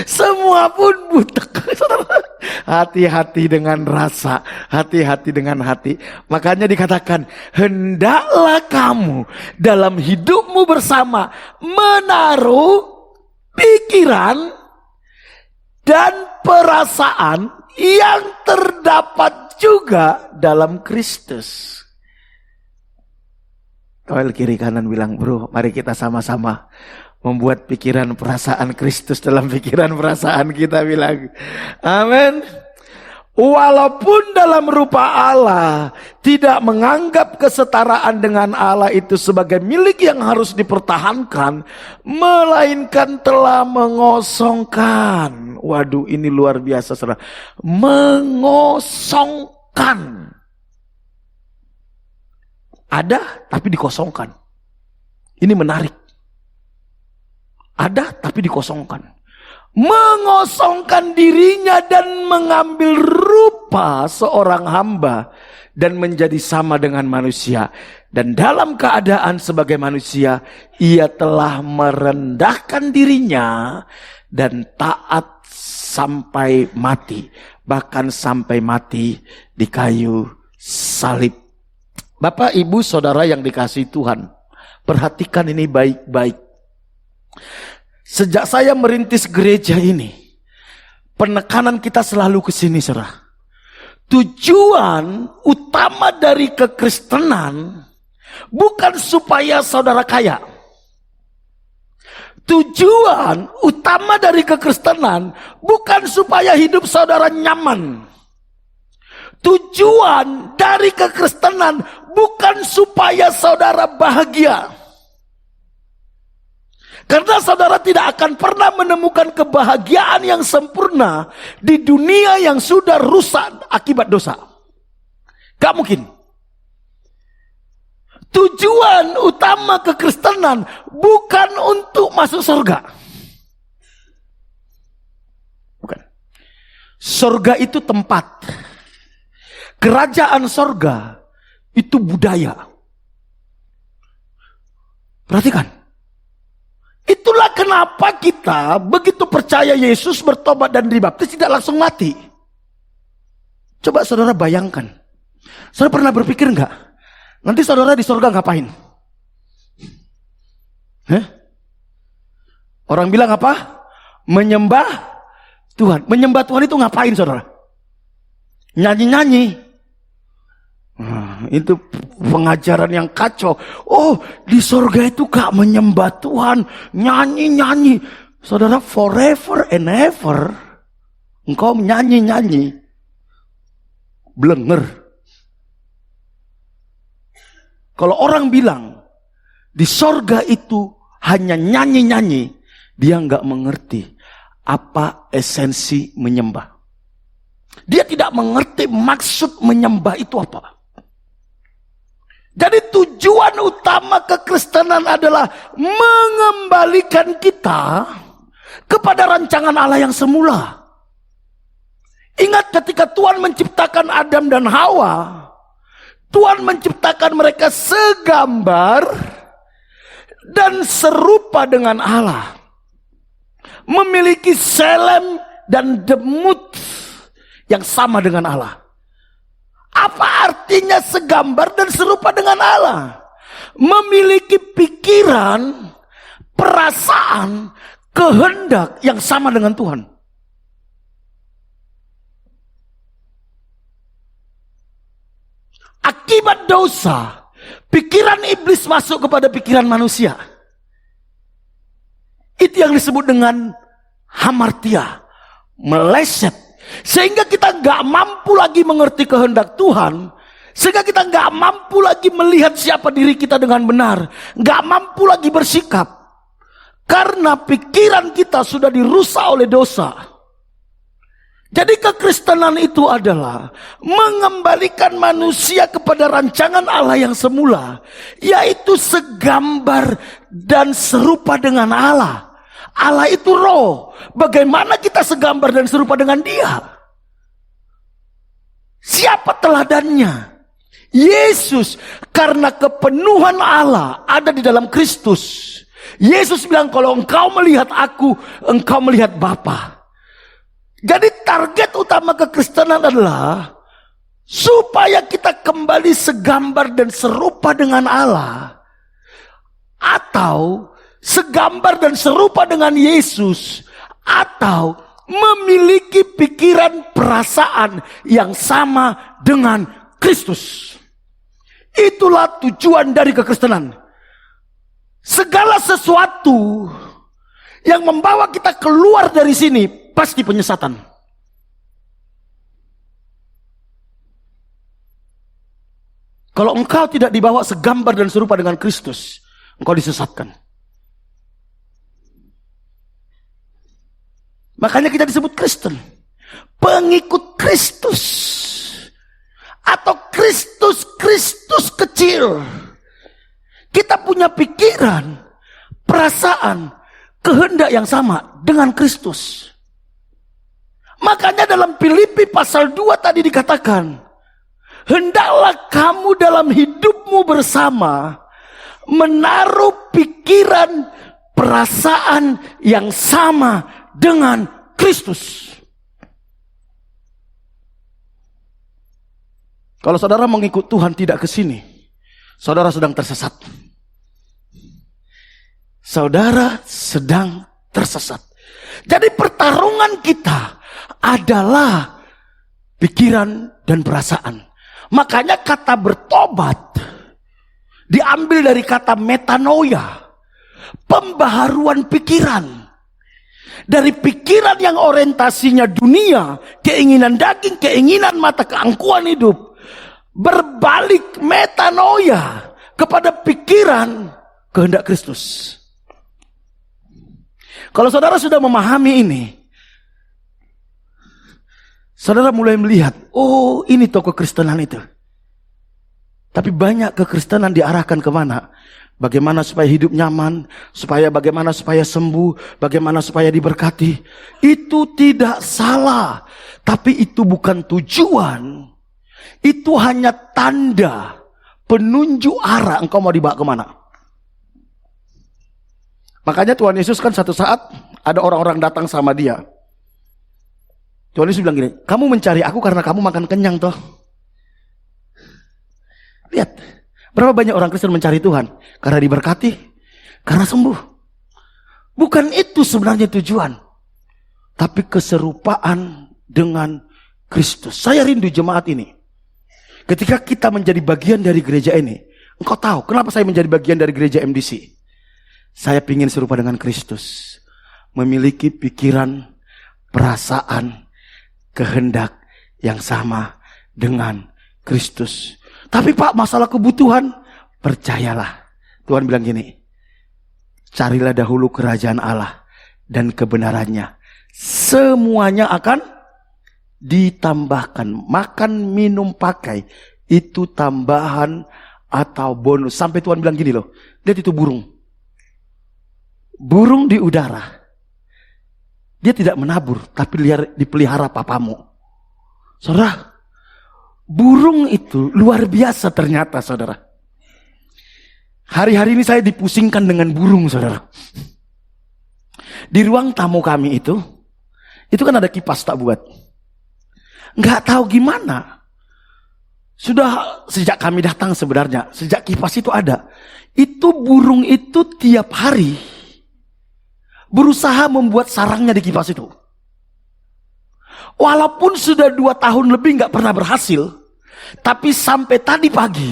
Semua pun butek, saudara. Hati-hati dengan rasa, hati-hati dengan hati. Makanya dikatakan, hendaklah kamu dalam hidupmu bersama menaruh pikiran dan perasaan yang terdapat juga dalam Kristus. Kawal kiri kanan bilang, bro, mari kita sama-sama membuat pikiran perasaan Kristus dalam pikiran perasaan kita, bilang amin. Walaupun dalam rupa Allah, tidak menganggap kesetaraan dengan Allah itu sebagai milik yang harus dipertahankan, melainkan telah mengosongkan. Waduh, ini luar biasa, saudara. Mengosongkan. Ada tapi dikosongkan. Ini menarik. Ada tapi dikosongkan. Mengosongkan dirinya dan mengambil rupa seorang hamba dan menjadi sama dengan manusia. Dan dalam keadaan sebagai manusia, ia telah merendahkan dirinya dan taat sampai mati. Bahkan sampai mati di kayu salib. Bapak, Ibu, Saudara yang dikasihi Tuhan, perhatikan ini baik-baik. Sejak saya merintis gereja ini, penekanan kita selalu ke sini, saudara. Tujuan utama dari kekristenan bukan supaya saudara kaya. Tujuan utama dari kekristenan bukan supaya hidup saudara nyaman. Tujuan dari kekristenan bukan supaya saudara bahagia. Karena saudara tidak akan pernah menemukan kebahagiaan yang sempurna di dunia yang sudah rusak akibat dosa. Gak mungkin. Tujuan utama kekristenan bukan untuk masuk surga. Bukan. Surga itu tempat. Kerajaan surga itu budaya. Perhatikan. Itulah kenapa kita begitu percaya Yesus, bertobat dan dibaptis tidak langsung mati. Coba saudara bayangkan. Saudara pernah berpikir enggak? Nanti saudara di surga ngapain? Orang bilang apa? Menyembah Tuhan. Menyembah Tuhan itu ngapain, saudara? Nyanyi-nyanyi. Itu pengajaran yang kacau. Oh, di surga itu gak menyembah Tuhan, nyanyi-nyanyi. Saudara, forever and ever engkau nyanyi-nyanyi, blenger. Kalau orang bilang di surga itu hanya nyanyi-nyanyi, dia gak mengerti apa esensi menyembah. Dia tidak mengerti maksud menyembah itu apa. Jadi tujuan utama kekristenan adalah mengembalikan kita kepada rancangan Allah yang semula. Ingat ketika Tuhan menciptakan Adam dan Hawa, Tuhan menciptakan mereka segambar dan serupa dengan Allah. Memiliki selem dan demut yang sama dengan Allah. Apa artinya segambar dan serupa dengan Allah? Memiliki pikiran, perasaan, kehendak yang sama dengan Tuhan. Akibat dosa, pikiran iblis masuk kepada pikiran manusia. Itu yang disebut dengan hamartia, meleset. Sehingga kita gak mampu lagi mengerti kehendak Tuhan. Sehingga kita gak mampu lagi melihat siapa diri kita dengan benar. Gak mampu lagi bersikap. Karena pikiran kita sudah dirusak oleh dosa. Jadi kekristenan itu adalah mengembalikan manusia kepada rancangan Allah yang semula, yaitu segambar dan serupa dengan Allah. Allah itu roh. Bagaimana kita segambar dan serupa dengan Dia? Siapa teladannya? Yesus. Karena kepenuhan Allah ada di dalam Kristus. Yesus bilang, kalau engkau melihat aku, engkau melihat Bapa. Jadi target utama kekristenan adalah supaya kita kembali segambar dan serupa dengan Allah, atau segambar dan serupa dengan Yesus, atau memiliki pikiran perasaan yang sama dengan Kristus. Itulah tujuan dari kekristenan. Segala sesuatu yang membawa kita keluar dari sini pasti penyesatan. Kalau engkau tidak dibawa segambar dan serupa dengan Kristus, engkau disesatkan. Makanya kita disebut Kristen, pengikut Kristus, atau Kristus kecil. Kita punya pikiran, perasaan, kehendak yang sama dengan Kristus. Makanya dalam Filipi pasal 2 tadi dikatakan, hendaklah kamu dalam hidupmu bersama menaruh pikiran, perasaan yang sama dengan Kristus. Kalau saudara mengikut Tuhan tidak ke sini, saudara sedang tersesat. Saudara sedang tersesat. Jadi pertarungan kita adalah pikiran dan perasaan. Makanya kata bertobat diambil dari kata metanoia, pembaharuan pikiran. Dari pikiran yang orientasinya dunia, keinginan daging, keinginan mata, keangkuhan hidup, berbalik metanoia kepada pikiran kehendak Kristus. Kalau saudara sudah memahami ini, saudara mulai melihat, oh ini toh kekristenan itu. Tapi banyak kekristenan diarahkan kemana? Bagaimana supaya hidup nyaman, bagaimana supaya sembuh, bagaimana supaya diberkati. Itu tidak salah, tapi itu bukan tujuan. Itu hanya tanda, penunjuk arah engkau mau dibawa kemana. Makanya Tuhan Yesus kan satu saat ada orang-orang datang sama dia. Tuhan Yesus bilang gini, kamu mencari aku karena kamu makan kenyang toh. Lihat, berapa banyak orang Kristen mencari Tuhan? Karena diberkati, karena sembuh. Bukan itu sebenarnya tujuan. Tapi keserupaan dengan Kristus. Saya rindu jemaat ini. Ketika kita menjadi bagian dari gereja ini, engkau tahu kenapa saya menjadi bagian dari gereja MDC? Saya ingin serupa dengan Kristus. Memiliki pikiran, perasaan, kehendak yang sama dengan Kristus. Tapi Pak, masalah kebutuhan, percayalah. Tuhan bilang gini, carilah dahulu kerajaan Allah dan kebenarannya. Semuanya akan ditambahkan. Makan, minum, pakai, itu tambahan atau bonus. Sampai Tuhan bilang gini loh, lihat itu burung. Burung di udara. Dia tidak menabur, tapi dipelihara papamu. Saudara, burung itu luar biasa ternyata, saudara. Hari-hari ini saya dipusingkan dengan burung, saudara. Di ruang tamu kami itu kan ada kipas tak buat. Nggak tahu gimana. Sudah sejak kami datang sebenarnya, sejak kipas itu ada. Itu burung itu tiap hari berusaha membuat sarangnya di kipas itu. Walaupun sudah 2 tahun lebih nggak pernah berhasil, tapi sampai tadi pagi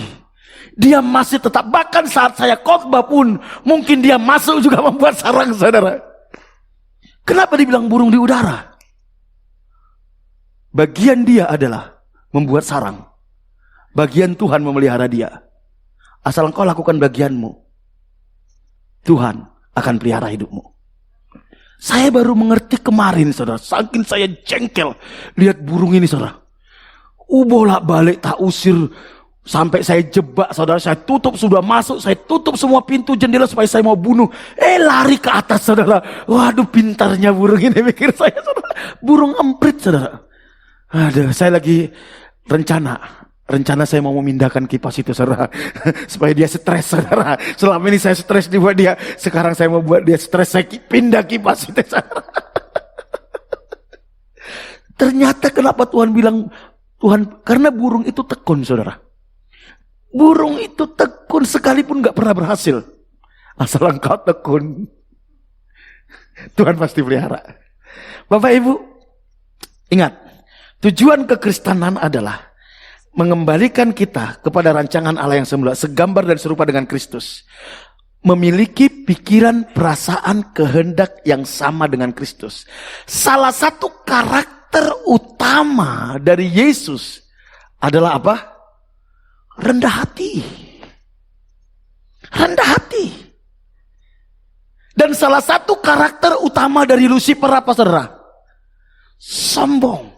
dia masih tetap, bahkan saat saya khotbah pun mungkin dia masuk juga membuat sarang, saudara. Kenapa dibilang burung di udara? Bagian dia adalah membuat sarang. Bagian Tuhan memelihara dia. Asal engkau lakukan bagianmu, Tuhan akan pelihara hidupmu. Saya baru mengerti kemarin, saudara. Saking saya jengkel lihat burung ini, saudara. Bolak-balik tak usir. Sampai saya jebak, saudara. Saya tutup, sudah masuk. Saya tutup semua pintu jendela supaya saya mau bunuh. Lari ke atas, saudara. Waduh, pintarnya burung ini, mikir saya, saudara. Burung emprit, saudara. Aduh, saya lagi rencana saya mau memindahkan kipas itu, saudara. Supaya dia stres, saudara. Selama ini saya stres dibuat dia. Sekarang saya mau buat dia stres. Saya pindah kipas itu, saudara. Ternyata kenapa Tuhan bilang, karena burung itu tekun, saudara. Burung itu tekun sekalipun gak pernah berhasil. Asal engkau tekun, Tuhan pasti pelihara. Bapak Ibu, ingat, tujuan kekristenan adalah mengembalikan kita kepada rancangan Allah yang semula, segambar dan serupa dengan Kristus. Memiliki pikiran, perasaan, kehendak yang sama dengan Kristus. Salah satu karakter utama dari Yesus adalah apa? Rendah hati. Rendah hati. Dan salah satu karakter utama dari Lucifer apa, saudara? Sombong.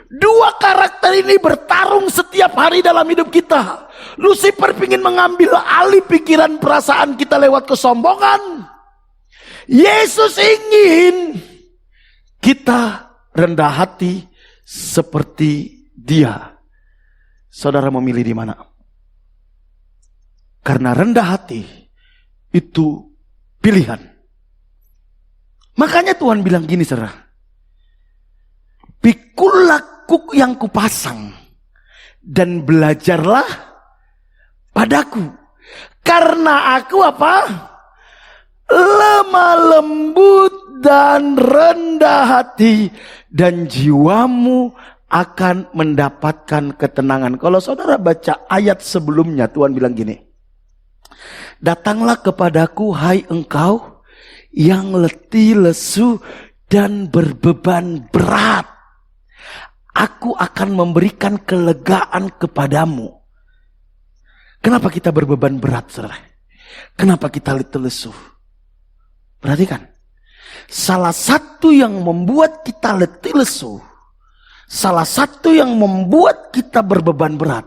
Dua karakter ini bertarung setiap hari dalam hidup kita. Lucifer ingin mengambil alih pikiran perasaan kita lewat kesombongan. Yesus ingin kita rendah hati seperti Dia. Saudara memilih di mana? Karena rendah hati itu pilihan. Makanya Tuhan bilang gini, saudara. Pikulah kuk yang kupasang dan belajarlah padaku. Karena aku apa? Lemah lembut dan rendah hati, dan jiwamu akan mendapatkan ketenangan. Kalau saudara baca ayat sebelumnya, Tuhan bilang gini. Datanglah kepadaku, hai engkau yang letih, lesu, dan berbeban berat. Aku akan memberikan kelegaan kepadamu. Kenapa kita berbeban berat, saudara? Kenapa kita letih, lesu? Perhatikan. Salah satu yang membuat kita letih, lesu, salah satu yang membuat kita berbeban berat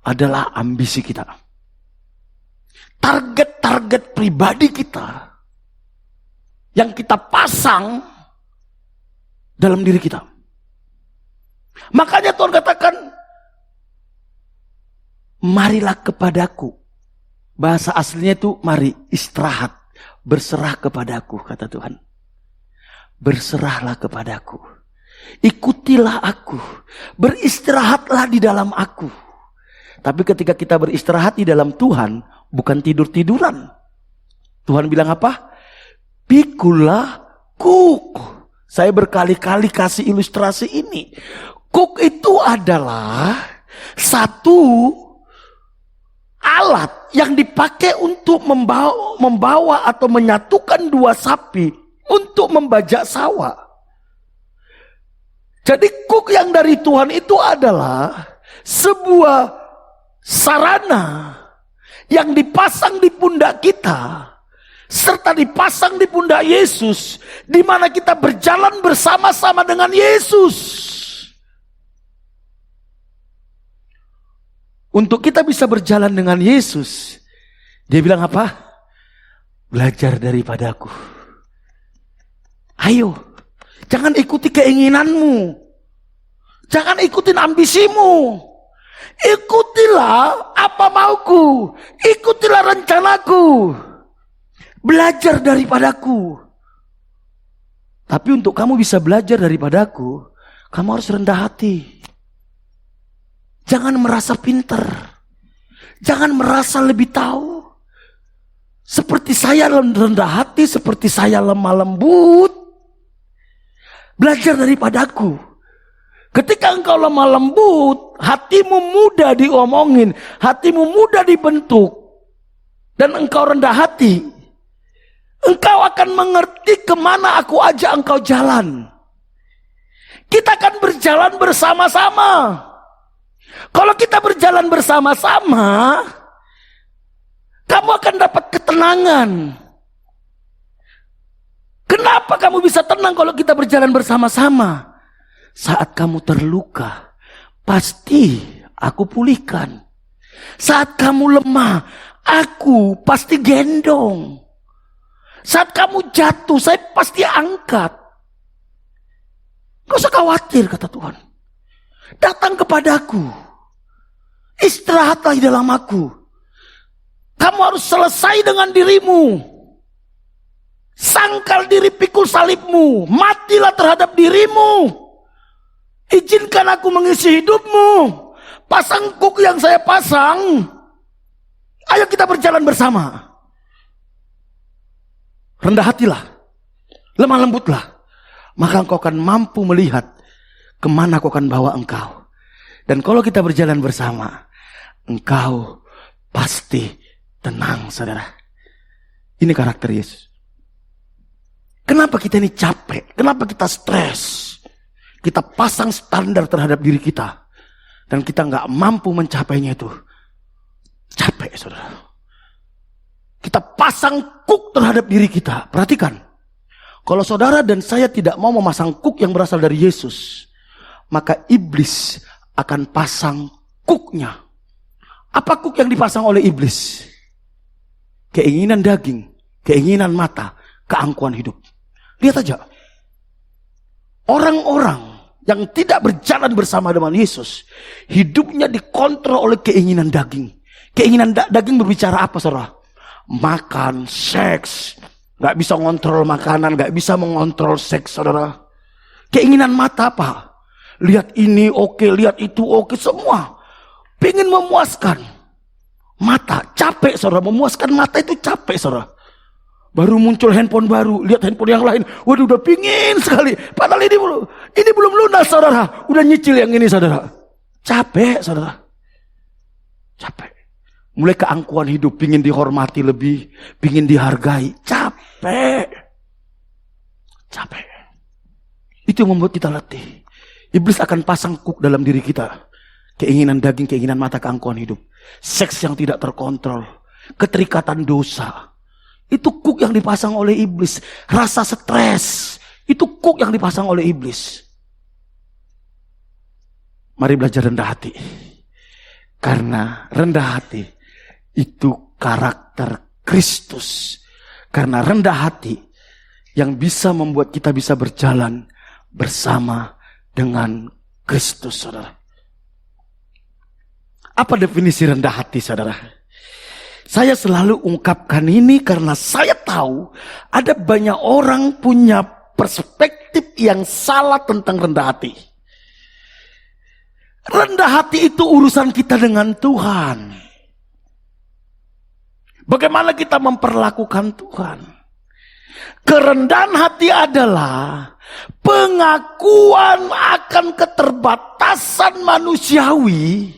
adalah ambisi kita. Target-target pribadi kita yang kita pasang dalam diri kita. Makanya Tuhan katakan, marilah kepadaku. Bahasa aslinya itu mari, istirahat, berserah kepadaku, kata Tuhan. Berserahlah kepadaku. Ikutilah aku, beristirahatlah di dalam aku. Tapi ketika kita beristirahat di dalam Tuhan, bukan tidur-tiduran. Tuhan bilang apa? Pikulah kuk. Saya berkali-kali kasih ilustrasi ini. Kuk itu adalah satu alat yang dipakai untuk membawa atau menyatukan dua sapi untuk membajak sawah. Jadi kuk yang dari Tuhan itu adalah sebuah sarana yang dipasang di pundak kita serta dipasang di pundak Yesus, di mana kita berjalan bersama-sama dengan Yesus. Untuk kita bisa berjalan dengan Yesus, Dia bilang apa? Belajar daripadaku. Ayo, jangan ikuti keinginanmu, jangan ikutin ambisimu. Ikutilah apa mauku, ikutilah rencanaku. Belajar daripadaku. Tapi untuk kamu bisa belajar daripadaku, kamu harus rendah hati. Jangan merasa pintar. Jangan merasa lebih tahu. Seperti saya rendah hati, seperti saya lemah lembut. Belajar daripadaku. Ketika engkau lemah lembut, hatimu mudah diomongin, hatimu mudah dibentuk, dan engkau rendah hati, engkau akan mengerti kemana aku ajak engkau jalan. Kita akan berjalan bersama-sama. Kalau kita berjalan bersama-sama, kamu akan dapat ketenangan. Kenapa kamu bisa tenang kalau kita berjalan bersama-sama? Saat kamu terluka, pasti aku pulihkan. Saat kamu lemah, aku pasti gendong. Saat kamu jatuh, saya pasti angkat. Gak usah khawatir, kata Tuhan. Datang kepadaku. Istirahatlah di dalam aku. Kamu harus selesai dengan dirimu. Sangkal diri, pikul salibmu. Matilah terhadap dirimu. Izinkan aku mengisi hidupmu. Pasang kuk yang saya pasang. Ayo kita berjalan bersama. Rendah hatilah. Lemah lembutlah. Maka engkau akan mampu melihat kemana aku akan bawa engkau. Dan kalau kita berjalan bersama, engkau pasti tenang, saudara. Ini karakter Yesus. Kenapa kita ini capek? Kenapa kita stres? Kita pasang standar terhadap diri kita. Dan kita nggak mampu mencapainya itu. Capek, saudara. Kita pasang kuk terhadap diri kita. Perhatikan. Kalau saudara dan saya tidak mau memasang kuk yang berasal dari Yesus, maka iblis akan pasang kuknya. Apa kuk yang dipasang oleh iblis? Keinginan daging, keinginan mata, keangkuhan hidup. Lihat aja. Orang-orang yang tidak berjalan bersama dengan Yesus, hidupnya dikontrol oleh keinginan daging. Keinginan daging berbicara apa, saudara? Makan, seks. Gak bisa ngontrol makanan, gak bisa mengontrol seks, saudara. Keinginan mata apa? Lihat ini oke, lihat itu oke, semua. Pengen memuaskan. Mata, capek, saudara. Memuaskan mata itu capek, saudara. Baru muncul handphone baru, lihat handphone yang lain. Waduh, udah pingin sekali. Padahal ini belum lunas, saudara. Udah nyicil yang ini, saudara. Capek, saudara. Capek. Mulai keangkuhan hidup, pingin dihormati lebih, pingin dihargai. Capek. Capek. Itu yang membuat kita letih. Iblis akan pasang kuk dalam diri kita. Keinginan daging, keinginan mata, keangkuhan hidup. Seks yang tidak terkontrol. Keterikatan dosa. Itu kuk yang dipasang oleh iblis. Rasa stres. Itu kuk yang dipasang oleh iblis. Mari belajar rendah hati. Karena rendah hati itu karakter Kristus. Karena rendah hati yang bisa membuat kita bisa berjalan bersama dengan Kristus, saudara. Apa definisi rendah hati, saudara? Saya selalu ungkapkan ini karena saya tahu ada banyak orang punya perspektif yang salah tentang rendah hati. Rendah hati itu urusan kita dengan Tuhan. Bagaimana kita memperlakukan Tuhan? Kerendahan hati adalah pengakuan akan keterbatasan manusiawi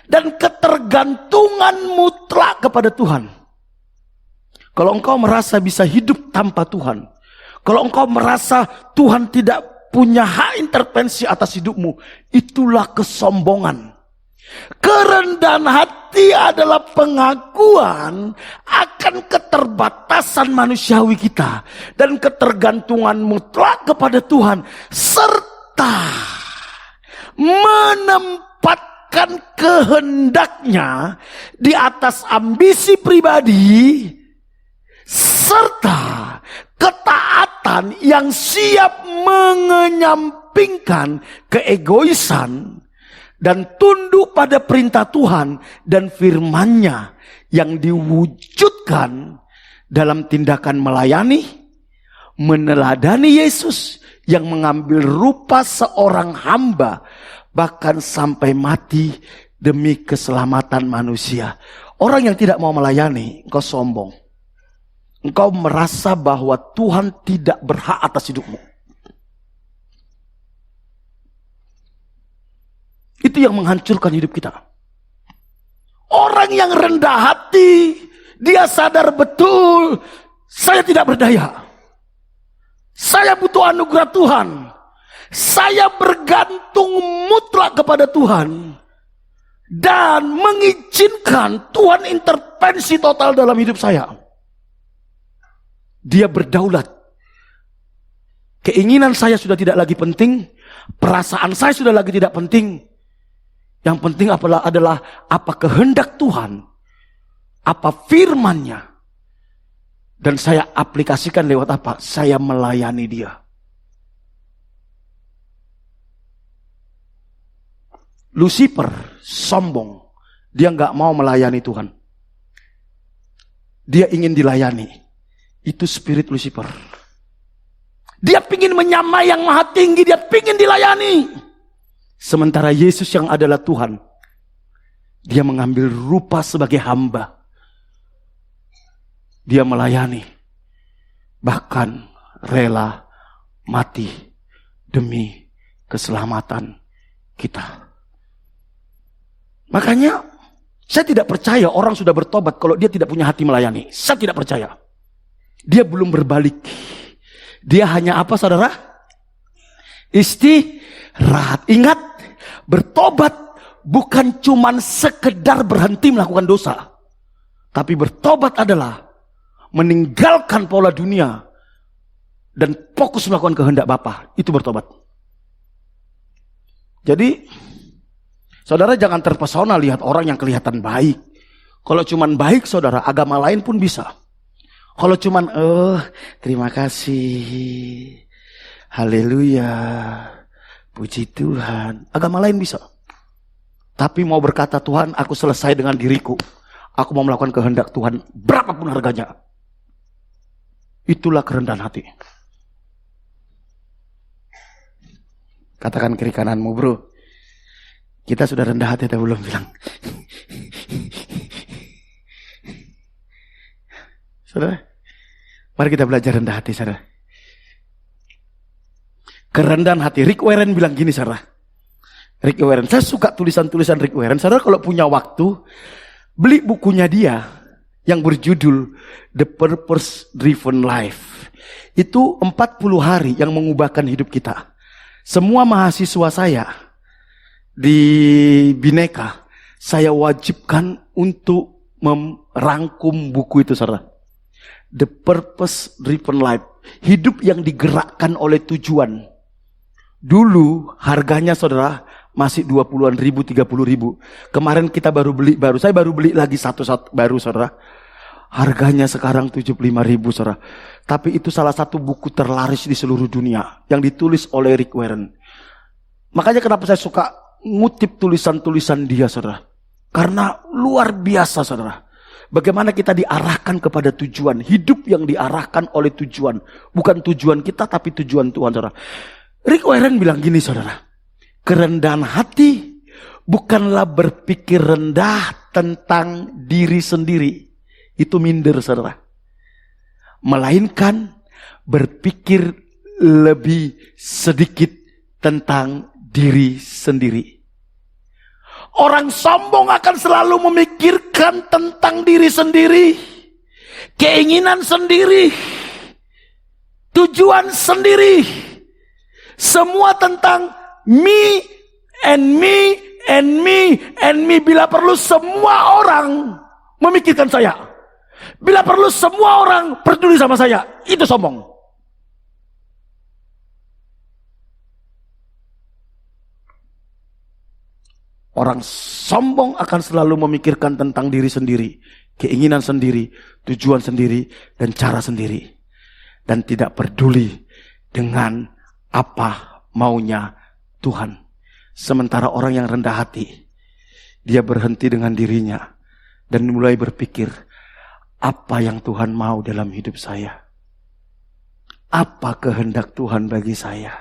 dan ketergantungan mutlak kepada Tuhan. Kalau engkau merasa bisa hidup tanpa Tuhan, kalau engkau merasa Tuhan tidak punya hak intervensi atas hidupmu, itulah kesombongan. Kerendahan hati adalah pengakuan akan keterbatasan manusiawi kita dan ketergantungan mutlak kepada Tuhan, serta menempatkan kehendaknya di atas ambisi pribadi, serta ketaatan yang siap mengenyampingkan keegoisan dan tunduk pada perintah Tuhan dan firman-Nya yang diwujudkan dalam tindakan melayani, meneladani Yesus yang mengambil rupa seorang hamba bahkan sampai mati demi keselamatan manusia. Orang yang tidak mau melayani, engkau sombong. Engkau merasa bahwa Tuhan tidak berhak atas hidupmu. Itu yang menghancurkan hidup kita. Orang yang rendah hati, dia sadar betul, saya tidak berdaya. Saya butuh anugerah Tuhan. Saya bergantung mutlak kepada Tuhan. Dan mengizinkan Tuhan intervensi total dalam hidup saya. Dia berdaulat. Keinginan saya sudah tidak lagi penting, perasaan saya sudah lagi tidak penting. Yang penting adalah apa kehendak Tuhan, apa firman-Nya. Dan saya aplikasikan lewat apa? Saya melayani Dia. Lucifer sombong, dia nggak mau melayani Tuhan. Dia ingin dilayani. Itu spirit Lucifer. Dia ingin menyamai yang maha tinggi, dia ingin dilayani. Sementara Yesus yang adalah Tuhan, dia mengambil rupa sebagai hamba. Dia melayani, bahkan rela mati demi keselamatan kita. Makanya saya tidak percaya orang sudah bertobat kalau dia tidak punya hati melayani. Saya tidak percaya. Dia belum berbalik. Dia hanya apa, saudara? Istirahat. Ingat, bertobat bukan cuman sekedar berhenti melakukan dosa. Tapi bertobat adalah meninggalkan pola dunia dan fokus melakukan kehendak Bapa. Itu bertobat. Jadi, saudara jangan terpesona lihat orang yang kelihatan baik. Kalau cuman baik, saudara, agama lain pun bisa. Kalau cuman, terima kasih, haleluya, puji Tuhan, agama lain bisa. Tapi mau berkata, Tuhan, aku selesai dengan diriku, aku mau melakukan kehendak Tuhan, berapapun harganya. Itulah kerendahan hati. Katakan kiri kananmu, bro, kita sudah rendah hati atau belum? Bilang. Saudara, mari kita belajar rendah hati, saudara. Kerendahan hati. Rick Warren bilang gini, saudara. Rick Warren, saya suka tulisan-tulisan Rick Warren. Saudara kalau punya waktu, beli bukunya dia yang berjudul The Purpose Driven Life. Itu 40 hari yang mengubahkan hidup kita. Semua mahasiswa saya di Bhinneka, saya wajibkan untuk merangkum buku itu, saudara. The Purpose Driven Life. Hidup yang digerakkan oleh tujuan. Dulu harganya, saudara, masih 20-an ribu, 30 ribu. Kemarin kita saya baru beli lagi satu baru, saudara. Harganya sekarang 75 ribu, saudara. Tapi itu salah satu buku terlaris di seluruh dunia yang ditulis oleh Rick Warren. Makanya kenapa saya suka ngutip tulisan-tulisan dia, saudara. Karena luar biasa, saudara. Bagaimana kita diarahkan kepada tujuan. Hidup yang diarahkan oleh tujuan. Bukan tujuan kita, tapi tujuan Tuhan, saudara. Rick Warren bilang gini, saudara. Kerendahan hati bukanlah berpikir rendah tentang diri sendiri. Itu minder, saudara. Melainkan berpikir lebih sedikit tentang diri sendiri. Orang sombong akan selalu memikirkan tentang diri sendiri, keinginan sendiri, tujuan sendiri. Semua tentang me and me and me and me. Bila perlu semua orang memikirkan saya. Bila perlu semua orang peduli sama saya. Itu sombong. Orang sombong akan selalu memikirkan tentang diri sendiri, keinginan sendiri, tujuan sendiri, dan cara sendiri. Dan tidak peduli dengan apa maunya Tuhan. Sementara orang yang rendah hati, dia berhenti dengan dirinya dan mulai berpikir, apa yang Tuhan mau dalam hidup saya? Apa kehendak Tuhan bagi saya?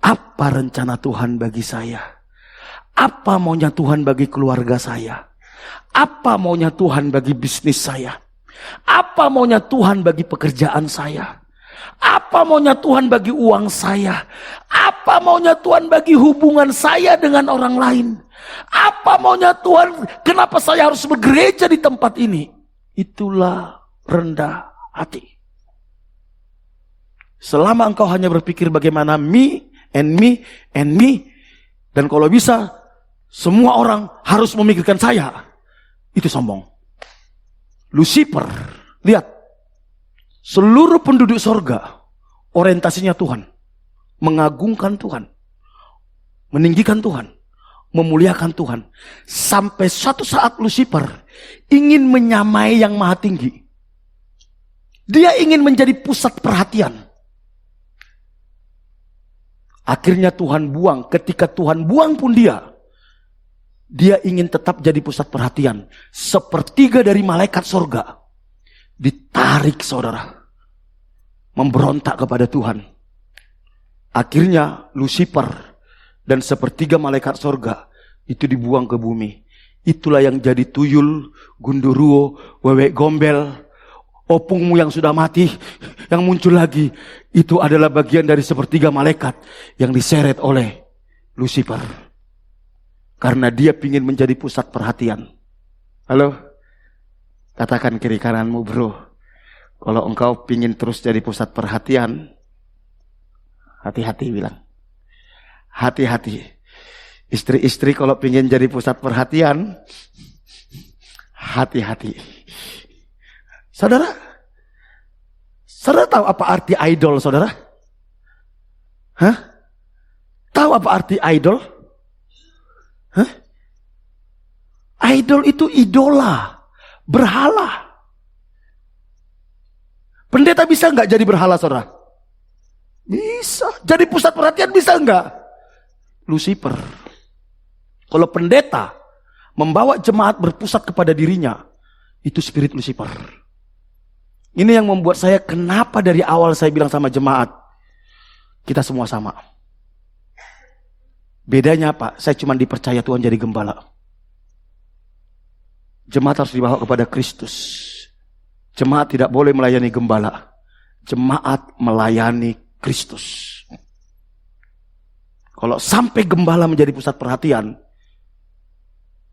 Apa rencana Tuhan bagi saya? Apa maunya Tuhan bagi keluarga saya? Apa maunya Tuhan bagi bisnis saya? Apa maunya Tuhan bagi pekerjaan saya? Apa maunya Tuhan bagi uang saya? Apa maunya Tuhan bagi hubungan saya dengan orang lain? Apa maunya Tuhan? Kenapa saya harus bergereja di tempat ini? Itulah rendah hati. Selama engkau hanya berpikir bagaimana me and me and me, dan kalau bisa semua orang harus memikirkan saya, itu sombong. Lucifer, lihat, seluruh penduduk sorga orientasinya Tuhan, mengagungkan Tuhan, meninggikan Tuhan, memuliakan Tuhan. Sampai suatu saat Lucifer ingin menyamai yang maha tinggi. Dia ingin menjadi pusat perhatian. Akhirnya Tuhan buang. Ketika Tuhan buang pun dia ingin tetap jadi pusat perhatian. Sepertiga dari malaikat sorga ditarik, saudara, memberontak kepada Tuhan. Akhirnya Lucifer dan sepertiga malaikat sorga itu dibuang ke bumi. Itulah yang jadi tuyul, gundurwo, wewek gombel, opungmu yang sudah mati, yang muncul lagi. Itu adalah bagian dari sepertiga malaikat yang diseret oleh Lucifer. Karena dia ingin menjadi pusat perhatian. Halo? Katakan kiri kananmu, bro. Kalau engkau ingin terus jadi pusat perhatian, hati-hati bilang. Hati-hati. Istri-istri kalau ingin jadi pusat perhatian, hati-hati. Saudara tahu apa arti idol, saudara? Hah? Tahu apa arti idol? Hah? Idol itu idola, berhala. Pendeta bisa nggak jadi berhala, saudara? Bisa. Jadi pusat perhatian bisa nggak? Lucifer. Kalau pendeta membawa jemaat berpusat kepada dirinya, itu spirit Lucifer. Ini yang membuat saya, kenapa dari awal saya bilang sama jemaat, kita semua sama. Bedanya apa? Saya cuma dipercaya Tuhan jadi gembala. Jemaat harus dibawa kepada Kristus. Jemaat tidak boleh melayani gembala. Jemaat melayani Kristus. Kalau sampai gembala menjadi pusat perhatian,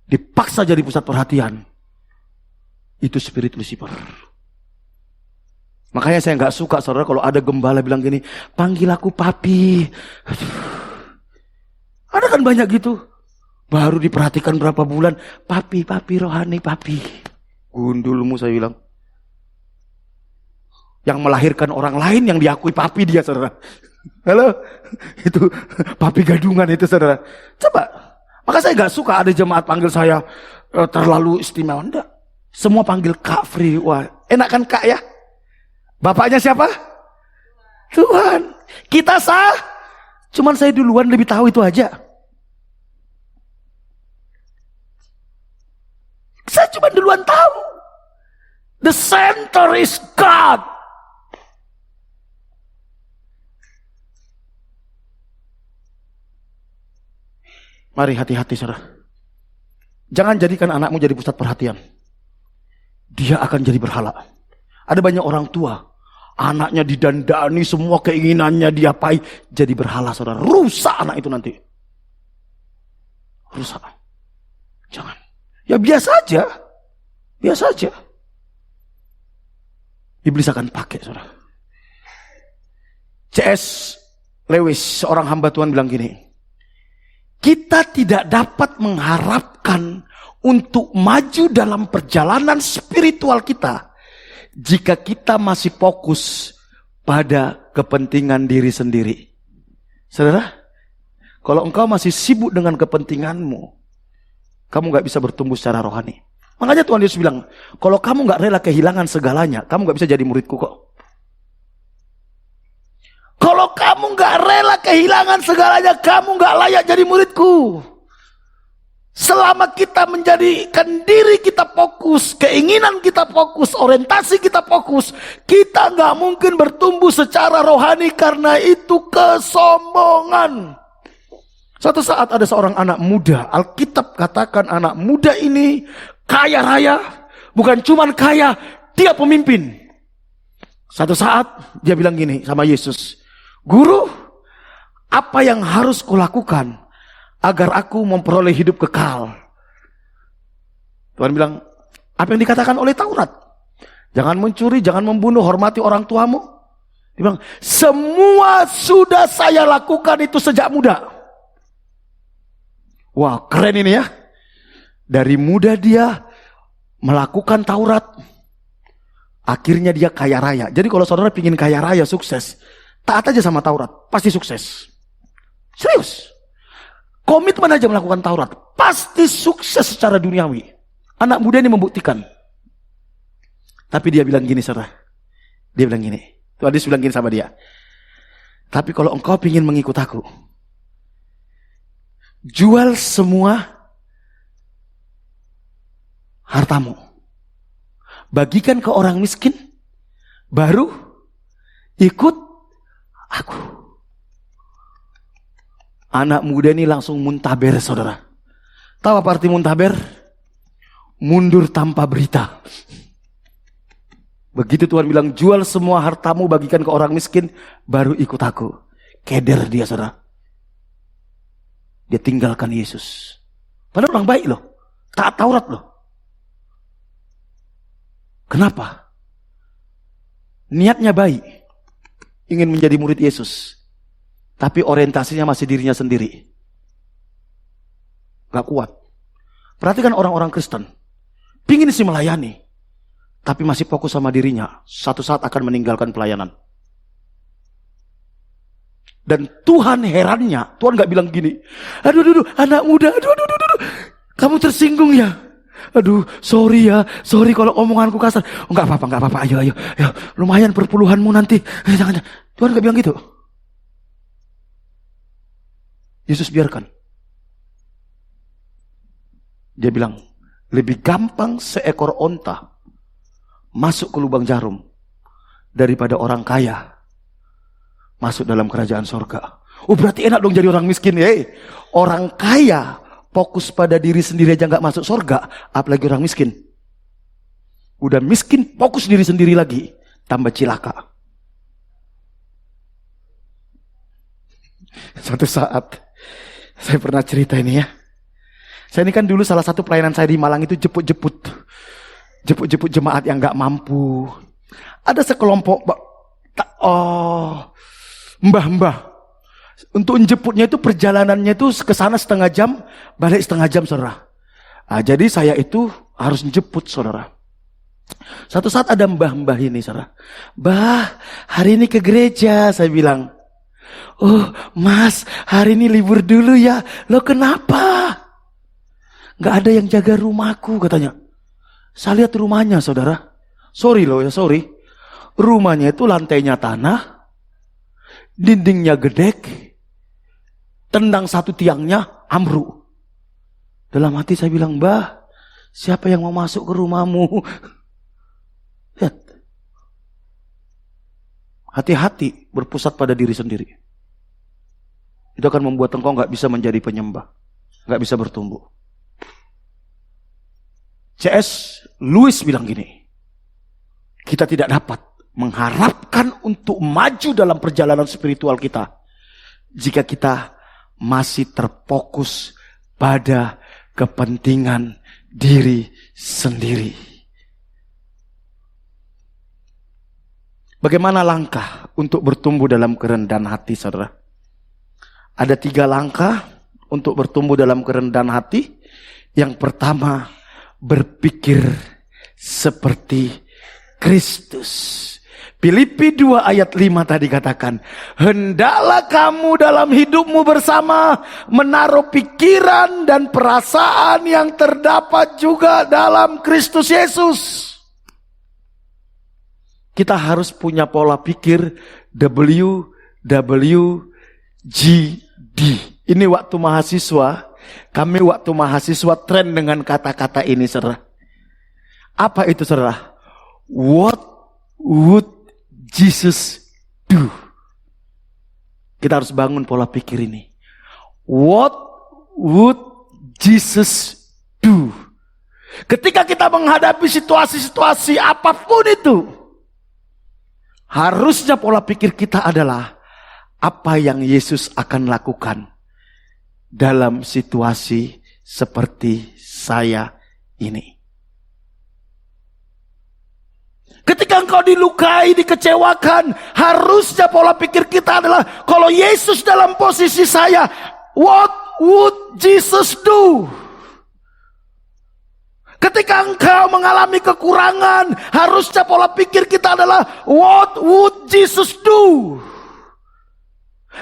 dipaksa jadi pusat perhatian, itu spirit Lucifer. Makanya saya nggak suka, saudara, kalau ada gembala bilang gini, panggil aku papi. Ada kan banyak gitu. Baru diperhatikan berapa bulan, papi rohani, papi. Gundulmu, saya bilang. Yang melahirkan orang lain yang diakui papi dia, saudara. Halo? Itu papi gadungan itu, saudara. Coba. Maka saya nggak suka ada jemaat panggil saya terlalu istimewa. Enggak. Semua panggil Kak Fri. Wah, enak kan Kak ya? Bapaknya siapa? Tuhan. Kita sah. Cuman saya duluan lebih tahu itu aja. Saya cuma duluan tahu. The center is God. Mari hati-hati, saudara. Jangan jadikan anakmu jadi pusat perhatian. Dia akan jadi berhala. Ada banyak orang tua, anaknya didandani, semua keinginannya diapai, jadi berhala, saudara. Rusak anak itu nanti. Rusak. Jangan. Ya biasa aja. Biasa aja. Iblis akan pakai, saudara. C.S. Lewis, seorang hamba Tuhan, bilang gini, kita tidak dapat mengharapkan untuk maju dalam perjalanan spiritual kita jika kita masih fokus pada kepentingan diri sendiri. Saudara, kalau engkau masih sibuk dengan kepentinganmu, kamu gak bisa bertumbuh secara rohani. Makanya Tuhan Yesus bilang, kalau kamu gak rela kehilangan segalanya, kamu gak bisa jadi muridku kok. Kalau kamu gak rela kehilangan segalanya, kamu gak layak jadi muridku. Selama kita menjadikan diri kita fokus, keinginan kita fokus, orientasi kita fokus, kita gak mungkin bertumbuh secara rohani, karena itu kesombongan. Suatu saat ada seorang anak muda, Alkitab katakan anak muda ini kaya raya, bukan cuman kaya, dia pemimpin. Suatu saat dia bilang gini sama Yesus, Guru, apa yang harus kulakukan agar aku memperoleh hidup kekal? Tuhan bilang, apa yang dikatakan oleh Taurat? Jangan mencuri, jangan membunuh, hormati orang tuamu. Dia bilang, semua sudah saya lakukan itu sejak muda. Wah, keren ini ya. Dari muda dia melakukan Taurat, akhirnya dia kaya raya. Jadi kalau saudara ingin kaya raya, sukses, taat aja sama Taurat, pasti sukses. Serius. Komitmen aja melakukan Taurat, pasti sukses secara duniawi. Anak muda ini membuktikan. Tapi dia bilang gini, saudara. Dia bilang gini. Tuhan Yesus bilang gini sama dia. Tapi kalau engkau ingin mengikut aku, jual semua hartamu, bagikan ke orang miskin, baru ikut aku. Anak muda ini langsung muntaber, saudara. Tahu apa arti muntaber? Mundur tanpa berita. Begitu Tuhan bilang, jual semua hartamu, bagikan ke orang miskin, baru ikut aku. Keder dia, saudara. Dia tinggalkan Yesus. Padahal orang baik loh, taat Taurat loh. Kenapa? Niatnya baik, ingin menjadi murid Yesus, tapi orientasinya masih dirinya sendiri. Gak kuat. Perhatikan orang-orang Kristen, pingin sih melayani, tapi masih fokus sama dirinya. Satu saat akan meninggalkan pelayanan. Dan Tuhan herannya, Tuhan gak bilang gini, aduh, anak muda, aduh, kamu tersinggung ya? Aduh, sorry kalau omonganku kasar. Oh, gak apa-apa, ayo, lumayan perpuluhanmu nanti. Jangan. Tuhan gak bilang gitu. Yesus biarkan. Dia bilang, lebih gampang seekor onta masuk ke lubang jarum daripada orang kaya masuk dalam kerajaan sorga. Oh, berarti enak dong jadi orang miskin ya. Orang kaya fokus pada diri sendiri aja gak masuk sorga, apalagi orang miskin. Udah miskin, fokus diri sendiri lagi, tambah cilaka. Suatu saat, saya pernah cerita ini ya. Saya ini kan dulu salah satu pelayanan saya di Malang itu jemput jemaat yang gak mampu. Ada sekelompok mbah-mbah. Untuk menjemputnya itu perjalanannya itu ke sana setengah jam, balik setengah jam, saudara. Nah, jadi saya itu harus menjemput, saudara. Satu saat ada mbah-mbah ini, saudara. Mbah, hari ini ke gereja, saya bilang. Oh, Mas, hari ini libur dulu ya. Loh, kenapa? Gak ada yang jaga rumahku, katanya. Saya lihat rumahnya, saudara. Sorry. Rumahnya itu lantainya tanah, dindingnya gedek, tendang satu tiangnya ambruk. Dalam hati saya bilang, Mbah, siapa yang mau masuk ke rumahmu? Lihat. Hati-hati berpusat pada diri sendiri. Itu akan membuat engkau gak bisa menjadi penyembah, gak bisa bertumbuh. C.S. Lewis bilang gini, kita tidak dapat mengharapkan untuk maju dalam perjalanan spiritual kita jika kita masih terfokus pada kepentingan diri sendiri. Bagaimana langkah untuk bertumbuh dalam kerendahan hati, saudara? Ada 3 langkah untuk bertumbuh dalam kerendahan hati. Yang pertama, berpikir seperti Kristus. Filipi 2 ayat 5 tadi katakan, hendaklah kamu dalam hidupmu bersama menaruh pikiran dan perasaan yang terdapat juga dalam Kristus Yesus. Kita harus punya pola pikir WWGD. Ini waktu mahasiswa, kami waktu mahasiswa tren dengan kata-kata ini, saudara. Apa itu, saudara? What would Jesus do? Kita harus bangun pola pikir ini. What would Jesus do? Ketika kita menghadapi situasi-situasi apapun itu, harusnya pola pikir kita adalah apa yang Yesus akan lakukan dalam situasi seperti saya ini. Ketika engkau dilukai, dikecewakan, harusnya pola pikir kita adalah, kalau Yesus dalam posisi saya, what would Jesus do? Ketika engkau mengalami kekurangan, harusnya pola pikir kita adalah, what would Jesus do?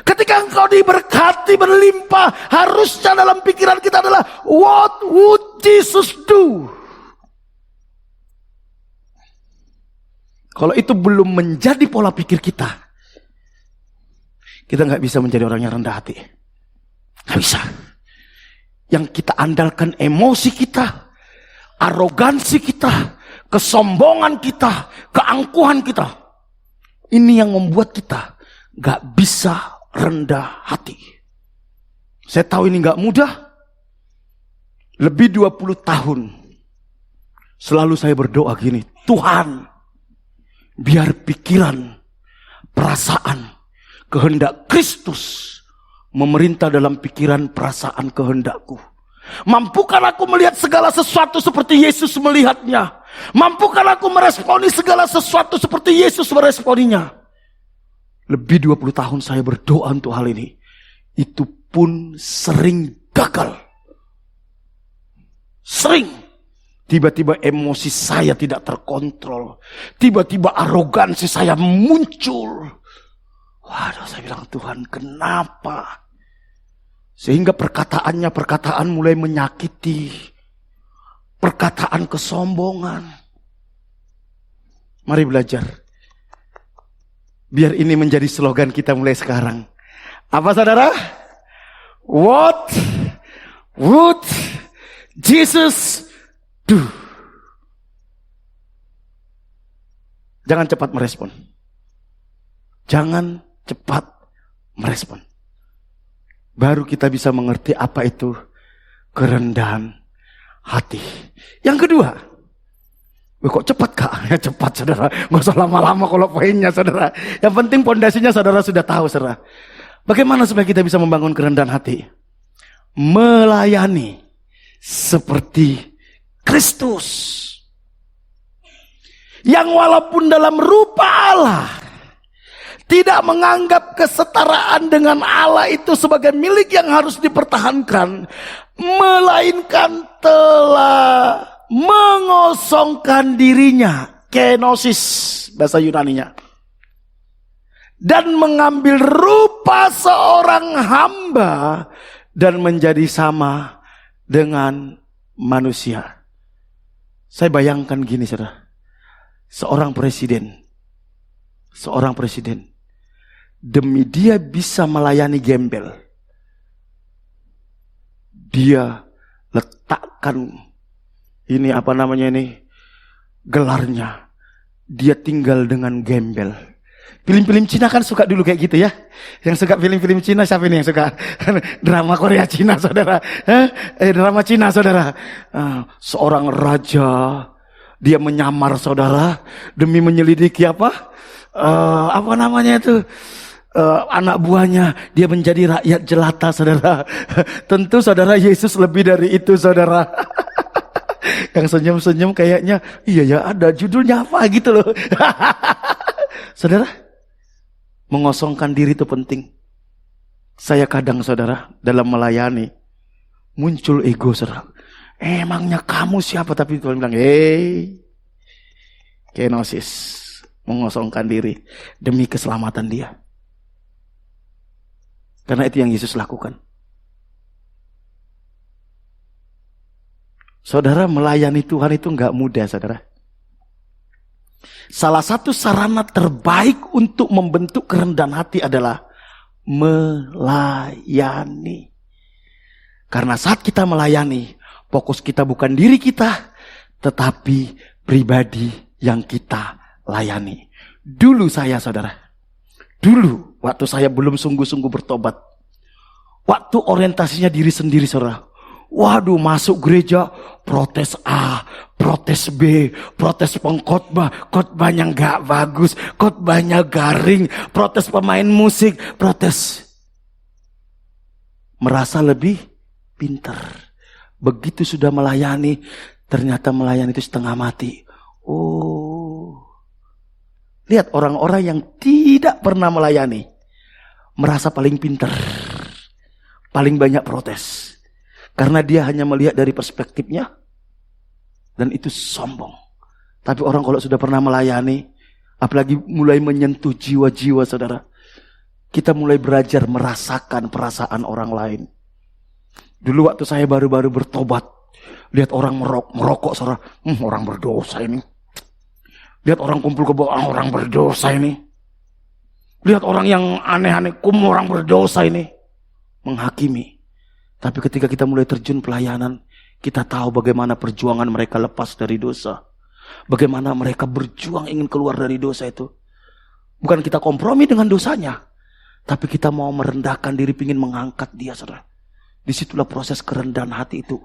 Ketika engkau diberkati berlimpah, harusnya dalam pikiran kita adalah, what would Jesus do? Kalau itu belum menjadi pola pikir kita nggak bisa menjadi orang yang rendah hati. Nggak bisa. Yang kita andalkan emosi kita, arogansi kita, kesombongan kita, keangkuhan kita. Ini yang membuat kita nggak bisa rendah hati. Saya tahu ini nggak mudah. Lebih 20 tahun selalu saya berdoa gini, Tuhan, biar pikiran, perasaan, kehendak Kristus memerintah dalam pikiran, perasaan, kehendakku. Mampukan aku melihat segala sesuatu seperti Yesus melihatnya. Mampukan aku meresponi segala sesuatu seperti Yesus meresponinya. Lebih 20 tahun saya berdoa untuk hal ini. Itu pun sering gagal. Sering. Tiba-tiba emosi saya tidak terkontrol. Tiba-tiba arogansi saya muncul. Waduh, saya bilang, Tuhan, kenapa? Sehingga perkataan mulai menyakiti. Perkataan kesombongan. Mari belajar. Biar ini menjadi slogan kita mulai sekarang. Apa saudara? What would Jesus do? Jangan cepat merespon. Jangan cepat merespon. Baru kita bisa mengerti apa itu kerendahan hati. Yang kedua, kok cepat kak? Ya cepat saudara, nggak usah lama-lama kalau poinnya saudara. Yang penting pondasinya saudara sudah tahu saudara. Bagaimana supaya kita bisa membangun kerendahan hati? Melayani seperti Kristus. Yang walaupun dalam rupa Allah, tidak menganggap kesetaraan dengan Allah itu sebagai milik yang harus dipertahankan, melainkan telah mengosongkan dirinya, kenosis bahasa Yunaninya, dan mengambil rupa seorang hamba dan menjadi sama dengan manusia. Saya bayangkan gini saudara, seorang presiden demi dia bisa melayani gembel, dia letakkan ini gelarnya, dia tinggal dengan gembel. Film-film Cina kan suka dulu kayak gitu ya. Yang suka film-film Cina siapa ini yang suka? Drama Korea Cina saudara. Drama Cina saudara. Seorang raja, dia menyamar saudara demi menyelidiki anak buahnya, dia menjadi rakyat jelata saudara. Tentu saudara, Yesus lebih dari itu saudara. Yang senyum-senyum kayaknya, iya ya ada judulnya apa gitu loh. Saudara, mengosongkan diri itu penting. Saya kadang saudara, dalam melayani, muncul ego saudara. Emangnya kamu siapa? Tapi Tuhan bilang, kenosis, mengosongkan diri demi keselamatan dia. Karena itu yang Yesus lakukan. Saudara, melayani Tuhan itu enggak mudah saudara. Salah satu sarana terbaik untuk membentuk kerendahan hati adalah melayani. Karena saat kita melayani, fokus kita bukan diri kita, tetapi pribadi yang kita layani. Dulu waktu saya belum sungguh-sungguh bertobat, waktu orientasinya diri sendiri saudara, waduh, masuk gereja, protes A, protes B, protes pengkhotbah, khotbahnya gak bagus, khotbahnya garing, protes pemain musik, protes. Merasa lebih pintar. Begitu sudah melayani, ternyata melayani itu setengah mati. Lihat orang-orang yang tidak pernah melayani, merasa paling pintar, paling banyak protes. Karena dia hanya melihat dari perspektifnya, dan itu sombong. Tapi orang kalau sudah pernah melayani, apalagi mulai menyentuh jiwa-jiwa saudara, kita mulai belajar merasakan perasaan orang lain. Dulu waktu saya baru-baru bertobat, lihat orang merokok, saudara, orang berdosa ini. Lihat orang kumpul ke bawah, orang berdosa ini. Lihat orang yang aneh-aneh, orang berdosa ini. Menghakimi. Tapi ketika kita mulai terjun pelayanan, kita tahu bagaimana perjuangan mereka lepas dari dosa. Bagaimana mereka berjuang ingin keluar dari dosa itu. Bukan kita kompromi dengan dosanya, tapi kita mau merendahkan diri, ingin mengangkat dia, saudara. Disitulah proses kerendahan hati itu.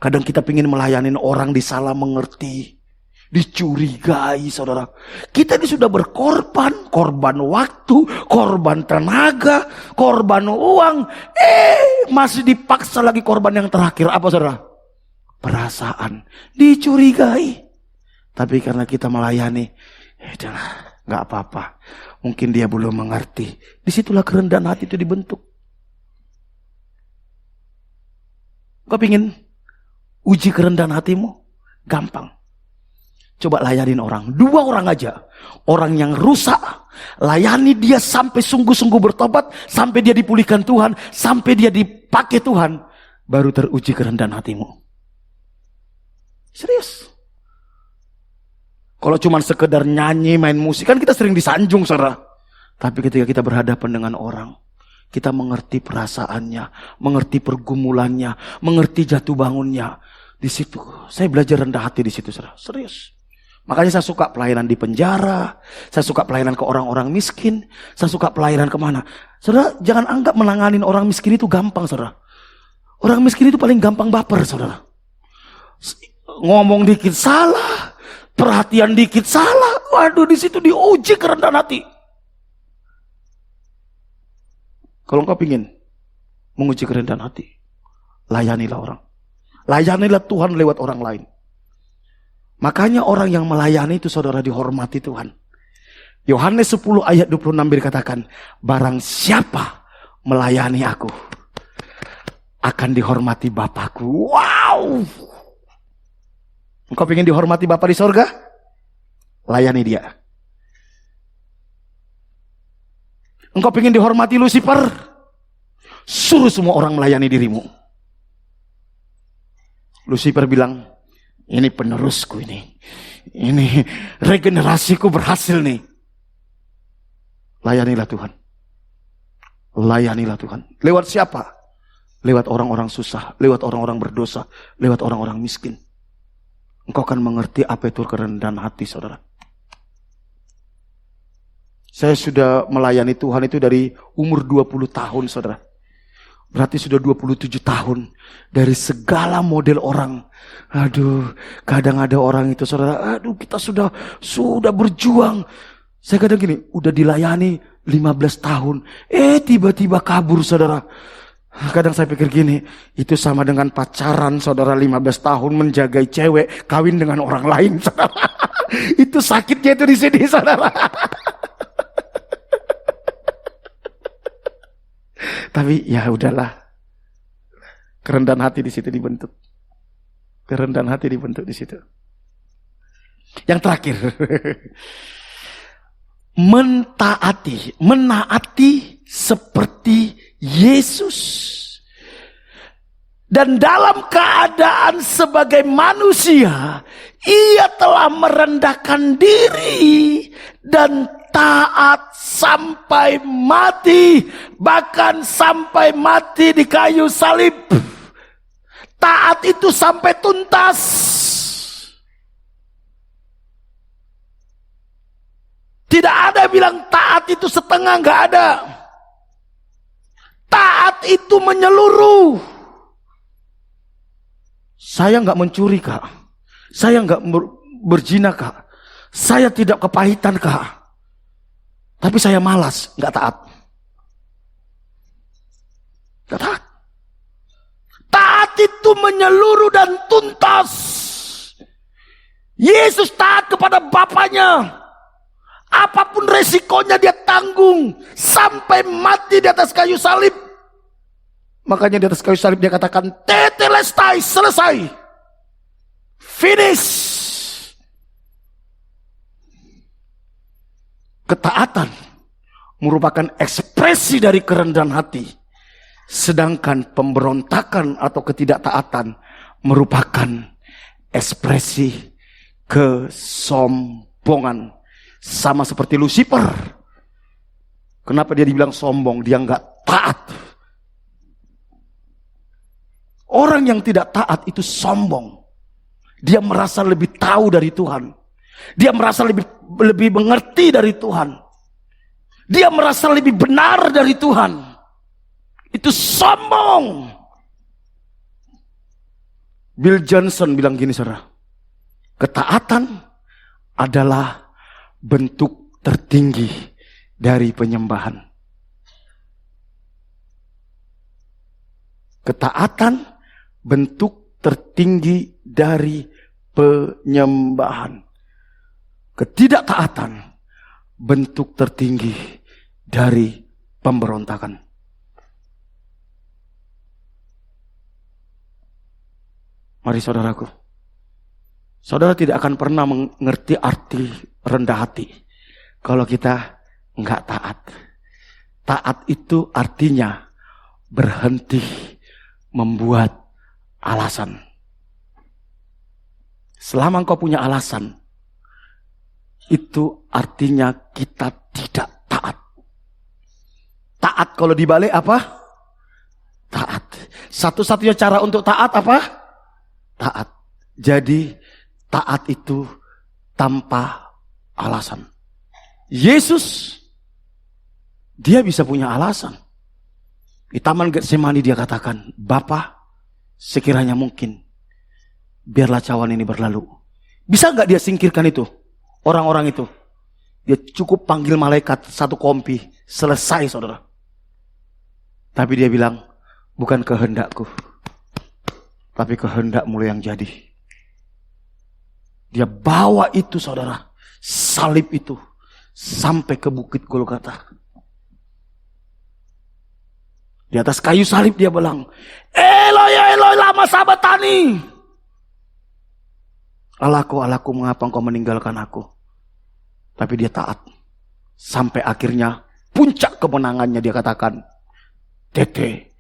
Kadang kita ingin melayani orang disalah mengerti, dicurigai, saudara. Kita ini sudah berkorban, korban waktu, korban tenaga, korban uang. Masih dipaksa lagi korban yang terakhir. Apa, saudara? Perasaan, dicurigai. Tapi karena kita melayani, udahlah, gak apa-apa. Mungkin dia belum mengerti. Disitulah kerendahan hati itu dibentuk. Kau ingin uji kerendahan hatimu? Gampang. Coba layanin orang. 2 orang aja. Orang yang rusak, layani dia sampai sungguh-sungguh bertobat, sampai dia dipulihkan Tuhan, sampai dia dipakai Tuhan. Baru teruji kerendahan hatimu. Serius. Kalau cuma sekedar nyanyi, main musik, kan kita sering disanjung, saudara. Tapi ketika kita berhadapan dengan orang, kita mengerti perasaannya, mengerti pergumulannya, mengerti jatuh bangunnya. Di situ, saya belajar rendah hati di situ, saudara. Serius. Makanya saya suka pelayanan di penjara, saya suka pelayanan ke orang-orang miskin, saya suka pelayanan kemana. Saudara, jangan anggap menanganin orang miskin itu gampang, saudara. Orang miskin itu paling gampang baper, saudara. Ngomong dikit salah, perhatian dikit salah. Waduh, di situ diuji kerendahan hati. Kalau engkau ingin menguji kerendahan hati, layanilah orang. Layanilah Tuhan lewat orang lain. Makanya orang yang melayani itu, saudara, dihormati Tuhan. Yohanes 10 ayat 26 dikatakan, barang siapa melayani aku, akan dihormati Bapakku. Wow! Engkau ingin dihormati Bapa di sorga? Layani dia. Engkau ingin dihormati Lucifer? Suruh semua orang melayani dirimu. Lucifer bilang, ini penerusku ini. Ini regenerasiku berhasil nih. Layanilah Tuhan. Layanilah Tuhan. Lewat siapa? Lewat orang-orang susah, lewat orang-orang berdosa, lewat orang-orang miskin. Engkau akan mengerti apa itu kerendahan hati, saudara. Saya sudah melayani Tuhan itu dari umur 20 tahun, saudara. Berarti sudah 27 tahun. Dari segala model orang. Aduh, kadang ada orang itu, saudara. Aduh, kita sudah berjuang. Saya kadang gini, udah dilayani 15 tahun. Tiba-tiba kabur, saudara. Kadang saya pikir gini, itu sama dengan pacaran, saudara, 15 tahun menjagai cewek, kawin dengan orang lain, saudara. Itu sakitnya itu di sini, saudara. Tapi ya udahlah. Kerendahan hati di situ dibentuk. Kerendahan hati dibentuk di situ. Yang terakhir. Menaati seperti Yesus. Dan dalam keadaan sebagai manusia, ia telah merendahkan diri dan taat sampai mati, bahkan sampai mati di kayu salib. Taat itu sampai tuntas. Tidak ada bilang taat itu setengah, nggak ada. Taat itu menyeluruh. Saya nggak mencuri, Kak. Saya nggak berzina, Kak. Saya tidak kepahitan, Kak. Tapi saya malas, nggak taat. Nggak taat. Taat itu menyeluruh dan tuntas. Yesus taat kepada Bapaknya. Apapun resikonya dia tanggung. Sampai mati di atas kayu salib. Makanya di atas kayu salib dia katakan, tetelestai, selesai. Finish. Ketaatan merupakan ekspresi dari kerendahan hati. Sedangkan pemberontakan atau ketidaktaatan merupakan ekspresi kesombongan. Sama seperti Lucifer. Kenapa dia dibilang sombong? Dia nggak taat. Orang yang tidak taat itu sombong. Dia merasa lebih tahu dari Tuhan. Dia merasa lebih mengerti dari Tuhan. Dia merasa lebih benar dari Tuhan. Itu sombong. Bill Johnson bilang gini, saudara. Ketaatan adalah bentuk tertinggi dari penyembahan. Ketaatan bentuk tertinggi dari penyembahan. Ketidaktaatan bentuk tertinggi dari pemberontakan. Mari saudaraku, saudara tidak akan pernah mengerti arti rendah hati kalau kita enggak taat. Taat itu artinya berhenti membuat alasan. Selama engkau punya alasan, itu artinya kita tidak taat. Taat kalau dibalik apa? Taat. Satu-satunya cara untuk taat apa? Taat. Jadi taat itu tanpa alasan. Yesus, dia bisa punya alasan. Di Taman Getsemani dia katakan, Bapa, sekiranya mungkin, biarlah cawan ini berlalu. Bisa nggak dia singkirkan itu? Orang-orang itu. Dia cukup panggil malaikat satu kompi, selesai saudara. Tapi dia bilang, bukan kehendakku, tapi kehendakmu yang jadi. Dia bawa itu saudara, salib itu, sampai ke bukit Golgota. Di atas kayu salib dia bilang, Eloi, Eloi, lama sabatani. Allahku, Allahku, mengapa engkau meninggalkan aku? Tapi dia taat. Sampai akhirnya puncak kemenangannya dia katakan, Tete,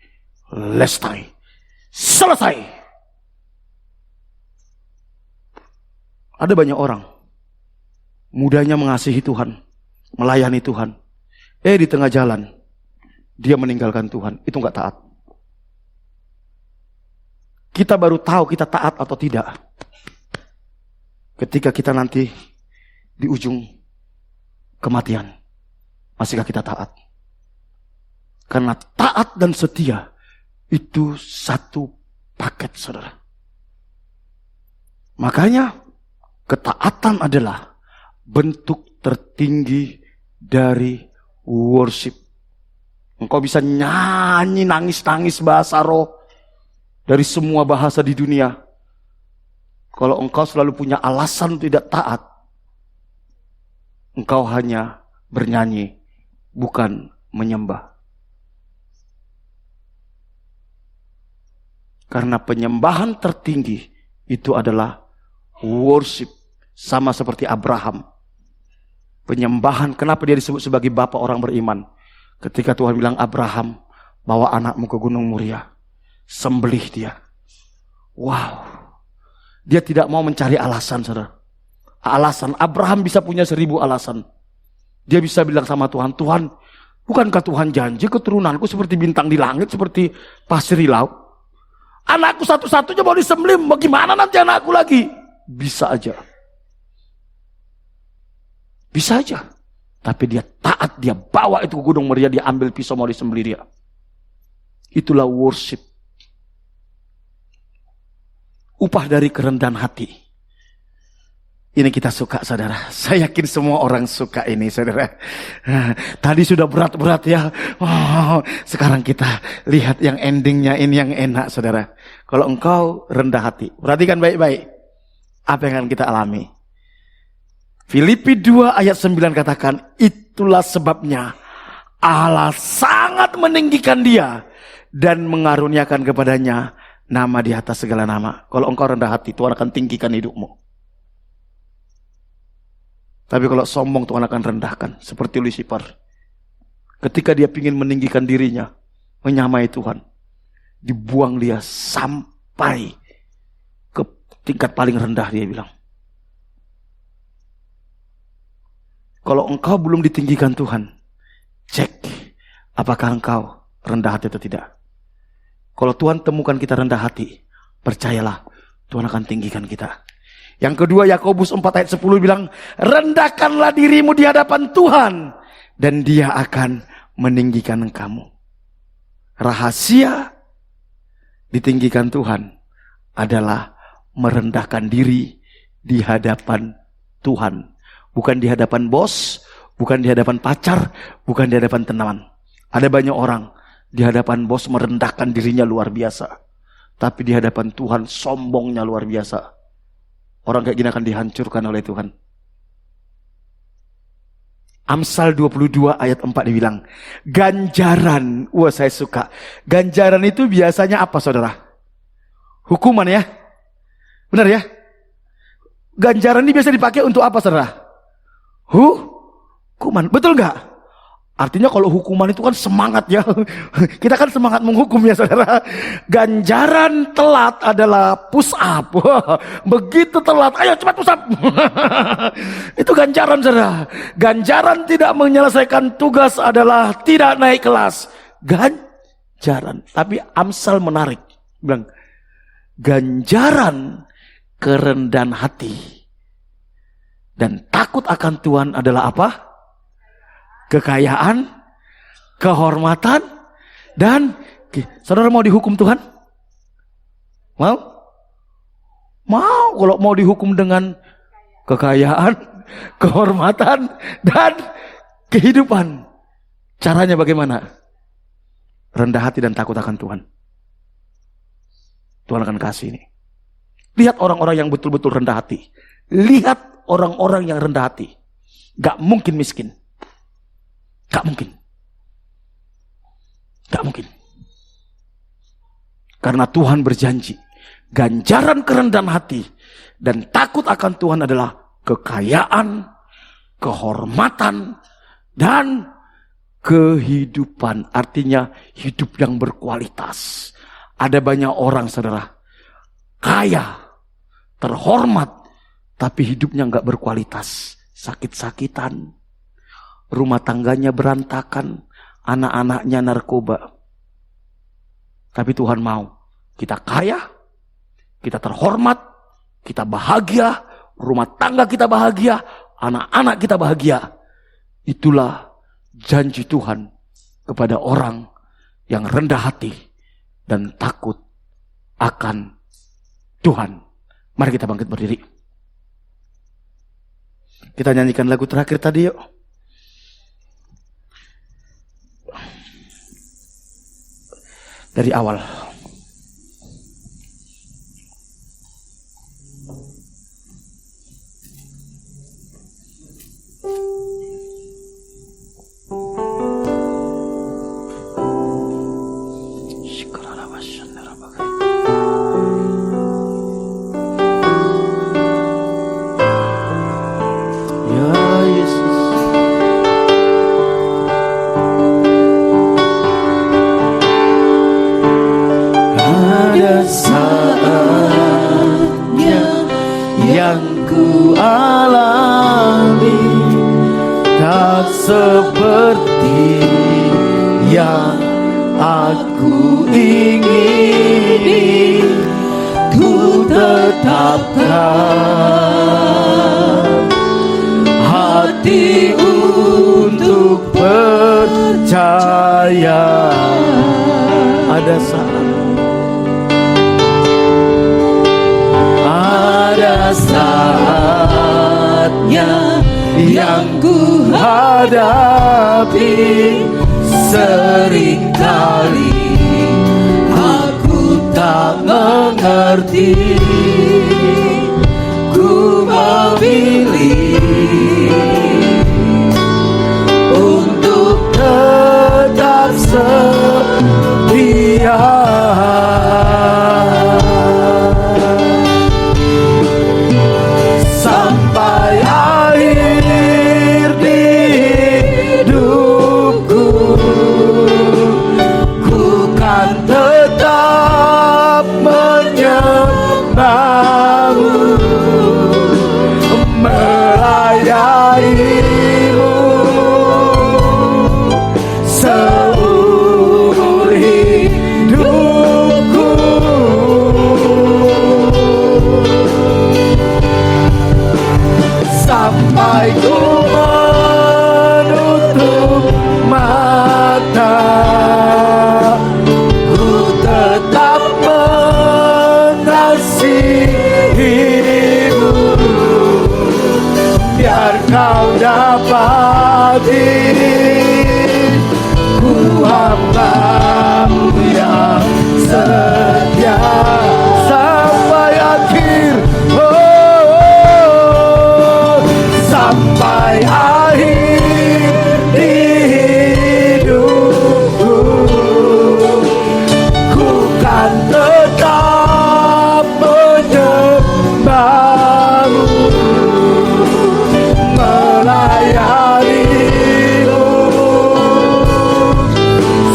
lestai, selesai. Ada banyak orang, mudanya mengasihi Tuhan, melayani Tuhan. Di tengah jalan, dia meninggalkan Tuhan. Itu enggak taat. Kita baru tahu kita taat atau tidak ketika kita nanti di ujung kematian. Masihkah kita taat? Karena taat dan setia itu satu paket, saudara. Makanya ketaatan adalah bentuk tertinggi dari worship. Engkau bisa nyanyi, nangis-nangis bahasa roh dari semua bahasa di dunia. Kalau engkau selalu punya alasan tidak taat, engkau hanya bernyanyi, bukan menyembah. Karena penyembahan tertinggi itu adalah worship. Sama seperti Abraham. Penyembahan, kenapa dia disebut sebagai bapa orang beriman? Ketika Tuhan bilang, Abraham, bawa anakmu ke Gunung Muria, sembelih dia. Wow. Dia tidak mau mencari alasan, saudara. Alasan, Abraham bisa punya 1000 alasan. Dia bisa bilang sama Tuhan, Tuhan, bukankah Tuhan janji keturunanku seperti bintang di langit, seperti pasir di laut? Anakku satu-satunya mau disembelih, bagaimana nanti anakku lagi? Bisa aja. Bisa aja. Tapi dia taat, dia bawa itu ke Gunung Muria, dia ambil pisau mau disembelih dia. Itulah worship. Upah dari kerendahan hati. Ini kita suka, saudara. Saya yakin semua orang suka ini, saudara. Tadi sudah berat-berat ya. Oh, sekarang kita lihat yang endingnya, ini yang enak, saudara. Kalau engkau rendah hati, perhatikan baik-baik apa yang akan kita alami. Filipi 2 ayat 9 katakan, itulah sebabnya Allah sangat meninggikan dia dan mengaruniakan kepadanya nama di atas segala nama. Kalau engkau rendah hati, Tuhan akan tinggikan hidupmu. Tapi kalau sombong, Tuhan akan rendahkan. Seperti Lucifer. ketika dia ingin meninggikan dirinya, menyamai Tuhan, dibuang dia sampai ke tingkat paling rendah. Dia bilang, kalau engkau belum ditinggikan Tuhan, cek apakah engkau rendah hati atau tidak. Kalau Tuhan temukan kita rendah hati, percayalah Tuhan akan tinggikan kita. Yang kedua, Yakobus 4 ayat 10 bilang, rendahkanlah dirimu di hadapan Tuhan, dan Dia akan meninggikan kamu. Rahasia ditinggikan Tuhan adalah merendahkan diri di hadapan Tuhan. Bukan di hadapan bos, bukan di hadapan pacar, bukan di hadapan teman. Ada banyak orang di hadapan bos merendahkan dirinya luar biasa, tapi di hadapan Tuhan sombongnya luar biasa. Orang kayak gini akan dihancurkan oleh Tuhan. Amsal 22 ayat 4 dibilang, ganjaran. Wah, saya suka. Ganjaran itu biasanya apa, saudara? Hukuman ya? Benar ya? Ganjaran ini biasa dipakai untuk apa, saudara? Hukuman. Betul nggak? Artinya kalau hukuman itu kan semangat ya. Kita kan semangat menghukum ya, saudara. Ganjaran telat adalah push up. Wah, begitu telat, ayo cepat push up. Itu ganjaran, saudara. Ganjaran tidak menyelesaikan tugas adalah tidak naik kelas. Ganjaran. Tapi Amsal menarik. Bilang, ganjaran kerendahan hati dan takut akan Tuhan adalah apa? Kekayaan, kehormatan, dan saudara mau dihukum Tuhan? Mau? Mau. Kalau mau dihukum dengan kekayaan, kehormatan, dan kehidupan, caranya bagaimana? Rendah hati dan takut akan Tuhan. Tuhan akan kasih ini. Lihat orang-orang yang betul-betul rendah hati. Lihat orang-orang yang rendah hati. Gak mungkin miskin. Gak mungkin. Gak mungkin. Karena Tuhan berjanji, ganjaran kerendahan hati dan takut akan Tuhan adalah kekayaan, kehormatan, dan kehidupan. Artinya hidup yang berkualitas. Ada banyak orang, saudara, kaya, terhormat, tapi hidupnya gak berkualitas. Sakit-sakitan, rumah tangganya berantakan, anak-anaknya narkoba. Tapi Tuhan mau kita kaya, kita terhormat, kita bahagia, rumah tangga kita bahagia, anak-anak kita bahagia. Itulah janji Tuhan kepada orang yang rendah hati dan takut akan Tuhan. Mari kita bangkit berdiri. Kita nyanyikan lagu terakhir tadi yuk. Dari awal. Seperti yang aku ingini, ku tetapkan hati untuk percaya. Ada saatnya yang ku hadapi, seringkali aku tak mengerti. Ku memilih untuk tetap setia. Sampai akhir hidupku, sampai ku menutup mata. Ku tetap mengasihimu, biar kau dapati ku hamba-Mu yang setia sampai akhir. Sampai akhir hidupku, ku kan tetap menyembah-Mu, melayani-Mu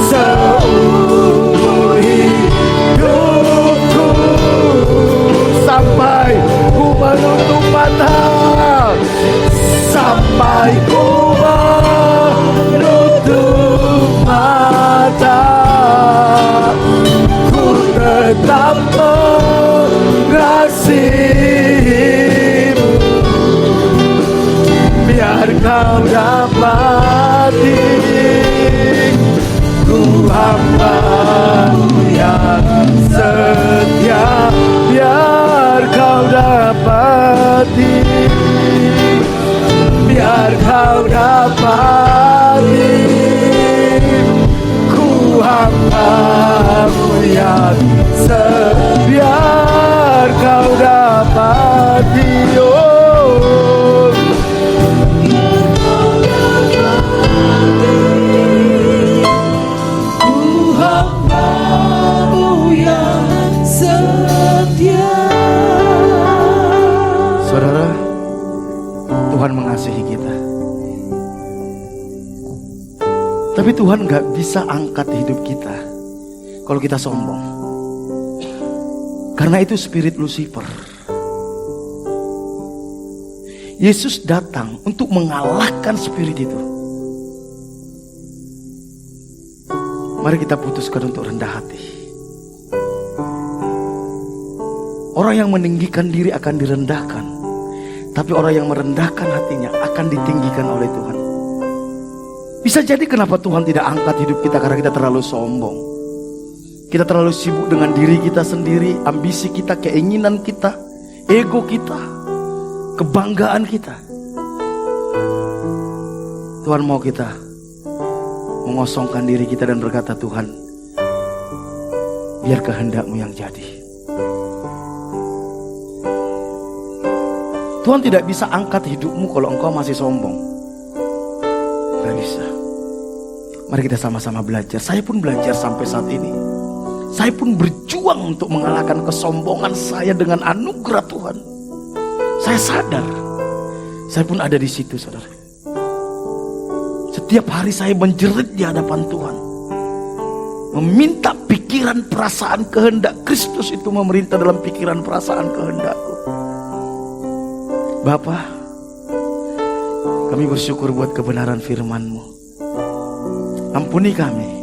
seumur hidupku, sampai ku menutup mata, sampai ku menutup mata. Ku tetap mengasihi-Mu, biar kau dapati ku hamba-Mu yang setia, biar kau dapati, biar kau dapati ku hamba-Mu yang setia, biar kau dapati, oh. Ku hamba-Mu yang setia. Saudara, Tuhan mengasihi kita, tapi Tuhan gak bisa angkat hidup kita kalau kita sombong. Karena itu spirit Lucifer. Yesus datang untuk mengalahkan spirit itu. Mari kita putuskan untuk rendah hati. Orang yang meninggikan diri akan direndahkan, tapi orang yang merendahkan hatinya akan ditinggikan oleh Tuhan. Bisa jadi kenapa Tuhan tidak angkat hidup kita, karena kita terlalu sombong. Kita terlalu sibuk dengan diri kita sendiri, ambisi kita, keinginan kita, ego kita, kebanggaan kita. Tuhan mau kita mengosongkan diri kita dan berkata, Tuhan, biar kehendak-Mu yang jadi. Tuhan tidak bisa angkat hidupmu kalau engkau masih sombong. Gak bisa. Mari kita sama-sama belajar. Saya pun belajar sampai saat ini. Saya pun berjuang untuk mengalahkan kesombongan saya dengan anugerah Tuhan. Saya sadar, saya pun ada di situ, saudara. Setiap hari saya menjerit di hadapan Tuhan, meminta pikiran, perasaan, kehendak Kristus itu memerintah dalam pikiran, perasaan, kehendakku. Bapa, kami bersyukur buat kebenaran firman-Mu. Ampuni kami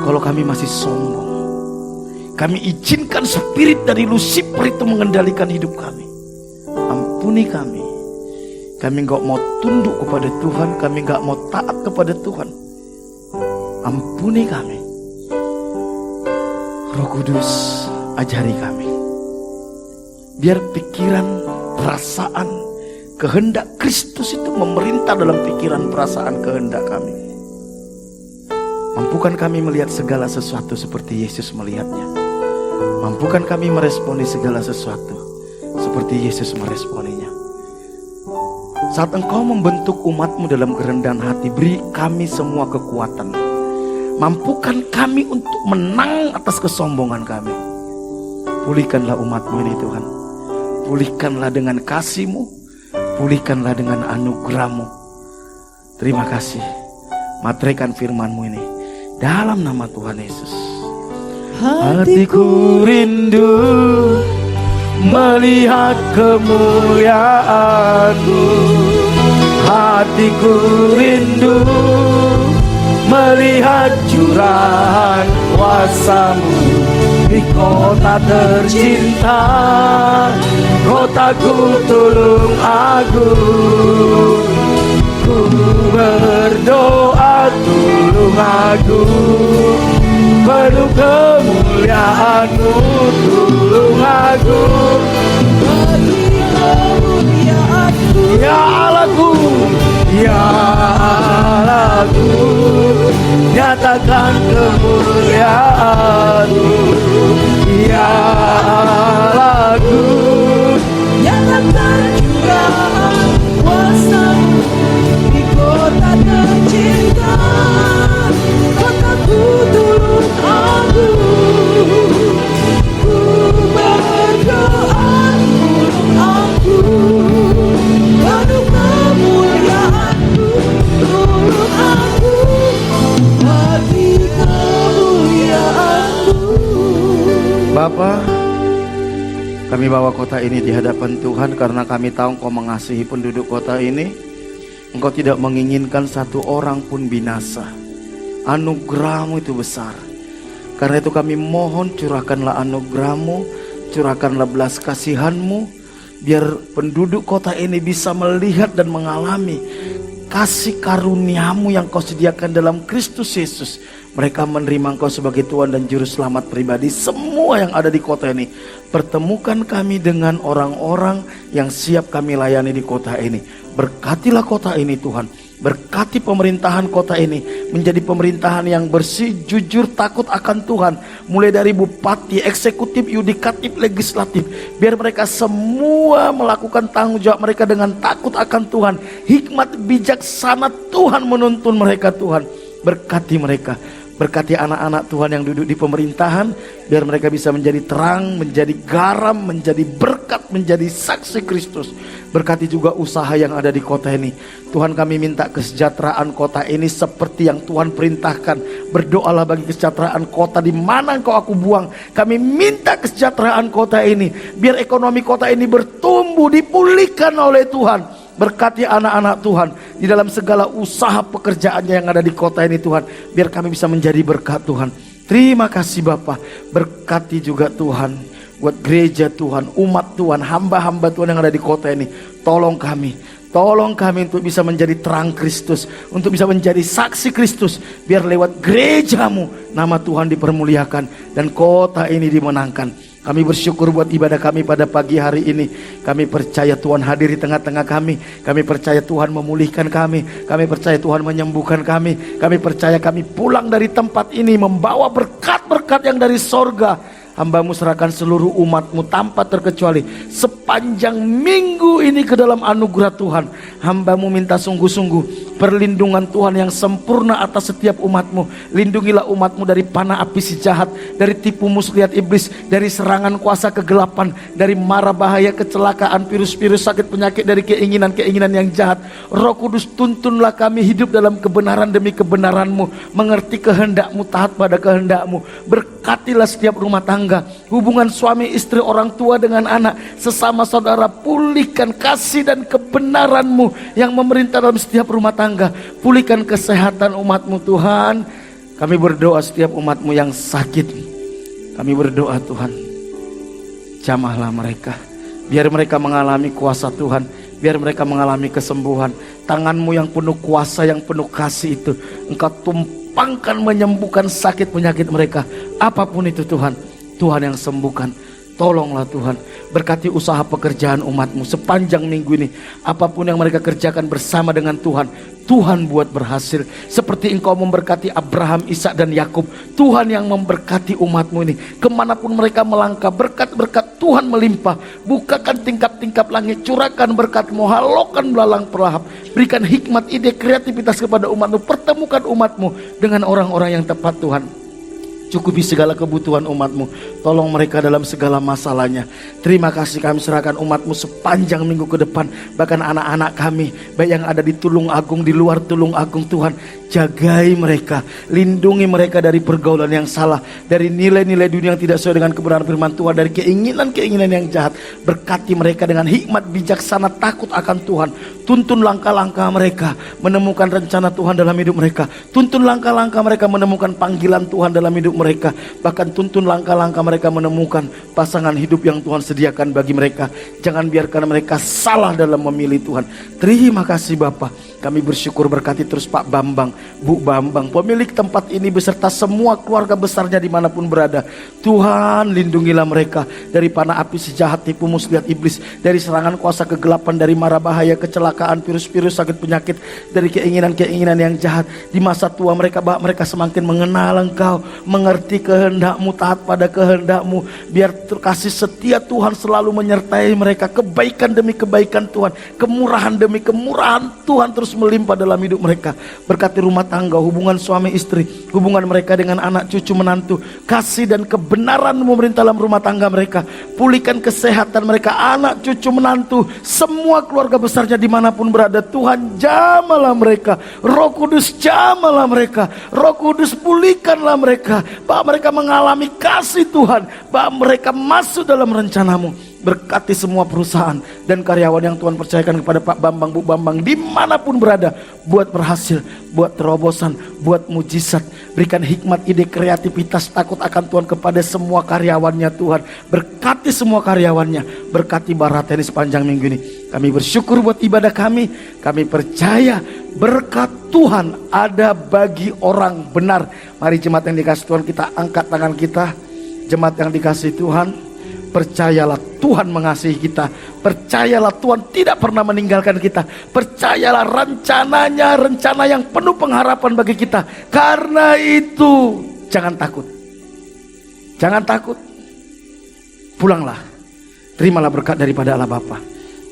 kalau kami masih sombong. Kami izinkan spirit dari Lucifer itu mengendalikan hidup kami. Ampuni kami. Kami gak mau tunduk kepada Tuhan, kami gak mau taat kepada Tuhan. Ampuni kami. Roh Kudus, ajari kami. Biar pikiran, perasaan, kehendak Kristus itu memerintah dalam pikiran, perasaan, kehendak kami. Mampukan kami melihat segala sesuatu seperti Yesus melihatnya. Mampukan kami meresponi segala sesuatu seperti Yesus meresponinya. Saat Engkau membentuk umat-Mu dalam kerendahan hati, beri kami semua kekuatan. Mampukan kami untuk menang atas kesombongan kami. Pulihkanlah umat-Mu ini Tuhan. Pulihkanlah dengan kasih-Mu. Pulihkanlah dengan anugerah-Mu. Terima kasih. Materaikan firman-Mu ini dalam nama Tuhan Yesus. Hatiku rindu melihat kemuliaan-Mu. Hatiku rindu melihat curahan kuasa-Mu. di kota tercinta, kotaku tulung agung. Ku berdoa tulung agung, penuh kemuliaan-Mu tulung agung. Bagi kemuliaan-Mu ya Allahku, ya Allahku, nyatakan kemuliaan-Mu ya Allahku, nyatakan juga kuasa-Mu di kota tercinta, kotaku tulung agung. Ku berdoa tulung agung, penuh kemuliaan-Mu tulung agung, bagi kemuliaan-Mu. Bapa, kami bawa kota ini di hadapan Tuhan karena kami tahu Engkau mengasihi penduduk kota ini. Engkau tidak menginginkan satu orang pun binasa. Anugerah-Mu itu besar. Karena itu kami mohon curahkanlah anugerah-Mu, curahkanlah belas kasihan-Mu, biar penduduk kota ini bisa melihat dan mengalami kasih karunia-Mu yang Kau sediakan dalam Kristus Yesus. Mereka menerima Engkau sebagai Tuhan dan Juru Selamat pribadi. Semua yang ada di kota ini, pertemukan kami dengan orang-orang yang siap kami layani di kota ini. Berkatilah kota ini Tuhan. Berkati pemerintahan kota ini menjadi pemerintahan yang bersih, jujur, takut akan Tuhan. Mulai dari bupati, eksekutif, yudikatif, legislatif. Biar mereka semua melakukan tanggung jawab mereka dengan takut akan Tuhan. Hikmat bijaksana Tuhan menuntun mereka Tuhan. Berkati mereka. Berkati anak-anak Tuhan yang duduk di pemerintahan, biar mereka bisa menjadi terang, menjadi garam, menjadi berkat, menjadi saksi Kristus. Berkati juga usaha yang ada di kota ini. Tuhan, kami minta kesejahteraan kota ini seperti yang Tuhan perintahkan. Berdoalah bagi kesejahteraan kota di mana Engkau aku buang. Kami minta kesejahteraan kota ini, biar ekonomi kota ini bertumbuh, dipulihkan oleh Tuhan. Berkati anak-anak Tuhan di dalam segala usaha pekerjaannya yang ada di kota ini Tuhan. Biar kami bisa menjadi berkat Tuhan. Terima kasih Bapa. Berkati juga Tuhan buat gereja Tuhan, umat Tuhan, hamba-hamba Tuhan yang ada di kota ini. Tolong kami untuk bisa menjadi terang Kristus, untuk bisa menjadi saksi Kristus. Biar lewat gerejamu nama Tuhan dipermuliakan dan kota ini dimenangkan. Kami bersyukur buat ibadah kami pada pagi hari ini. Kami percaya Tuhan hadir di tengah-tengah kami. Kami percaya Tuhan memulihkan kami. Kami percaya Tuhan menyembuhkan kami. Kami percaya kami pulang dari tempat ini membawa berkat-berkat yang dari sorga. Hamba-Mu serahkan seluruh umat-Mu tanpa terkecuali sepanjang minggu ini ke dalam anugerah Tuhan. Hamba-Mu minta sungguh-sungguh perlindungan Tuhan yang sempurna atas setiap umat-Mu. Lindungilah umat-Mu dari panah api si jahat, dari tipu muslihat iblis, dari serangan kuasa kegelapan, dari mara bahaya kecelakaan, virus-virus sakit penyakit, dari keinginan-keinginan yang jahat. Roh Kudus, tuntunlah kami hidup dalam kebenaran demi kebenaran-Mu, mengerti kehendak-Mu, taat pada kehendak-Mu. Berkatilah setiap rumah tangga, hubungan suami istri, orang tua dengan anak, sesama saudara. Pulihkan kasih dan kebenaran-Mu yang memerintah dalam setiap rumah tangga. Pulihkan kesehatan umat-Mu Tuhan. Kami berdoa setiap umat-Mu yang sakit, kami berdoa Tuhan, jamahlah mereka, biar mereka mengalami kuasa Tuhan, biar mereka mengalami kesembuhan. Tangan-Mu yang penuh kuasa, yang penuh kasih itu Engkau tumpangkan menyembuhkan sakit penyakit mereka. Apapun itu Tuhan, Tuhan yang sembuhkan. Tolonglah Tuhan, berkati usaha pekerjaan umat-Mu sepanjang minggu ini. Apapun yang mereka kerjakan bersama dengan Tuhan, Tuhan buat berhasil. Seperti Engkau memberkati Abraham, Ishak dan Yakub, Tuhan yang memberkati umat-Mu ini. Kemanapun mereka melangkah, berkat-berkat Tuhan melimpah. Bukakan tingkap-tingkap langit, curahkan berkat-Mu, halaukan belalang perlahap. Berikan hikmat, ide, kreativitas kepada umat-Mu. Pertemukan umat-Mu dengan orang-orang yang tepat Tuhan. Cukupi segala kebutuhan umat-Mu. Tolong mereka dalam segala masalahnya. Terima kasih, kami serahkan umat-Mu sepanjang minggu ke depan. Bahkan anak-anak kami, baik yang ada di Tulung Agung, di luar Tulung Agung Tuhan. jagai mereka, lindungi mereka dari pergaulan yang salah, dari nilai-nilai dunia yang tidak sesuai dengan kebenaran firman Tuhan, dari keinginan-keinginan yang jahat. Berkati mereka dengan hikmat bijaksana, takut akan Tuhan. Tuntun langkah-langkah mereka menemukan rencana Tuhan dalam hidup mereka. Tuntun langkah-langkah mereka menemukan panggilan Tuhan dalam hidup mereka. Bahkan tuntun langkah-langkah mereka menemukan pasangan hidup yang Tuhan sediakan bagi mereka. Jangan biarkan mereka salah dalam memilih Tuhan. Terima kasih Bapa. Kami bersyukur, berkati terus Pak Bambang, Bu Bambang, pemilik tempat ini beserta semua keluarga besarnya dimanapun berada. Tuhan, lindungilah mereka dari panah api sejahat, tipu muslihat iblis, dari serangan kuasa kegelapan, dari mara bahaya, kecelakaan, virus-virus, sakit penyakit, dari keinginan-keinginan yang jahat. Di masa tua mereka, mereka semakin mengenal Engkau, mengerti kehendak-Mu, taat pada kehendak-Mu. Biar kasih setia Tuhan selalu menyertai mereka, kebaikan demi kebaikan Tuhan, kemurahan demi kemurahan Tuhan terus melimpah dalam hidup mereka. Berkati rumah tangga, hubungan suami istri, hubungan mereka dengan anak cucu menantu. Kasih dan kebenaran memerintah dalam rumah tangga mereka. Pulihkan kesehatan mereka, anak cucu menantu, semua keluarga besarnya dimanapun berada. Tuhan, jamalah mereka. Roh Kudus, jamalah mereka. Roh Kudus, pulihkanlah mereka. Bahwa mereka mengalami kasih Tuhan, bahwa mereka masuk dalam rencana-Mu. Berkati semua perusahaan dan karyawan yang Tuhan percayakan kepada Pak Bambang, Bu Bambang, dimanapun berada, buat berhasil, buat terobosan, buat mujizat. Berikan hikmat, ide, kreativitas, takut akan Tuhan kepada semua karyawannya Tuhan. Berkati semua karyawannya, berkati Barateni sepanjang minggu ini. Kami bersyukur buat ibadah kami. Kami percaya berkat Tuhan ada bagi orang benar. Mari jemaat yang dikasih Tuhan, kita angkat tangan kita. Jemaat yang dikasih Tuhan, percayalah Tuhan mengasihi kita. Percayalah Tuhan tidak pernah meninggalkan kita. Percayalah rencananya, rencana yang penuh pengharapan bagi kita. Karena itu jangan takut. Jangan takut. Pulanglah. Terimalah berkat daripada Allah Bapa.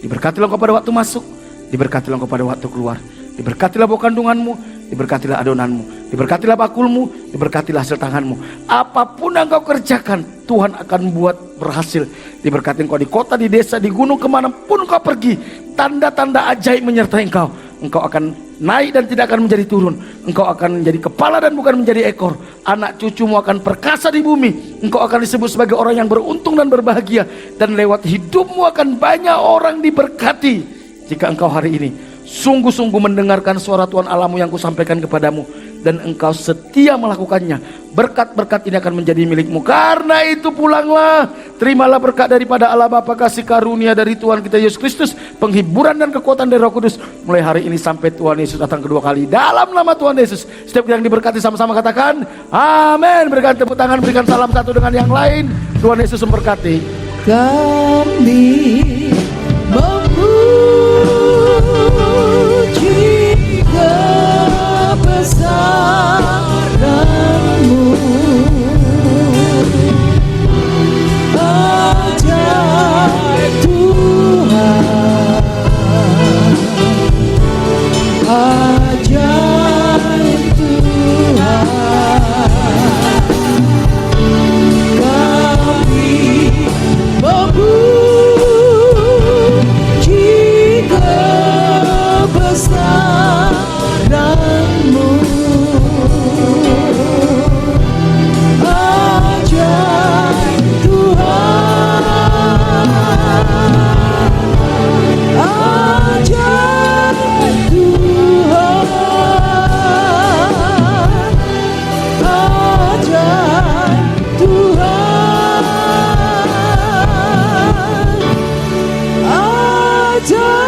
Diberkatilah engkau pada waktu masuk, diberkatilah engkau pada waktu keluar. Diberkatilah buah kandunganmu, diberkatilah adonanmu, diberkatilah bakulmu, diberkatilah hasil tanganmu. Apapun yang kau kerjakan, Tuhan akan buat berhasil. Diberkati engkau di kota, di desa, di gunung, kemanapun kau pergi. Tanda-tanda ajaib menyertai engkau. Engkau akan naik dan tidak akan menjadi turun. Engkau akan menjadi kepala dan bukan menjadi ekor. Anak cucumu akan perkasa di bumi. Engkau akan disebut sebagai orang yang beruntung dan berbahagia. Dan lewat hidupmu akan banyak orang diberkati. Jika engkau hari ini sungguh-sungguh mendengarkan suara Tuhan Allahmu yang kusampaikan kepadamu, dan engkau setia melakukannya, berkat-berkat ini akan menjadi milikmu. Karena itu pulanglah, terimalah berkat daripada Allah Bapa, kasih karunia dari Tuhan kita Yesus Kristus, penghiburan dan kekuatan dari Roh Kudus, mulai hari ini sampai Tuhan Yesus datang kedua kali. Dalam nama Tuhan Yesus, setiap yang diberkati sama-sama katakan amin. Berikan tepuk tangan, berikan salam satu dengan yang lain. Tuhan Yesus memberkati. Kami memuji kebesaran-Mu, ajaib Tuhan, ajaib Tuhan. Kami memuji kebesaran-Mu, ajaib Tuhan, ajaib Tuhan, ajaib Tuhan, ajaib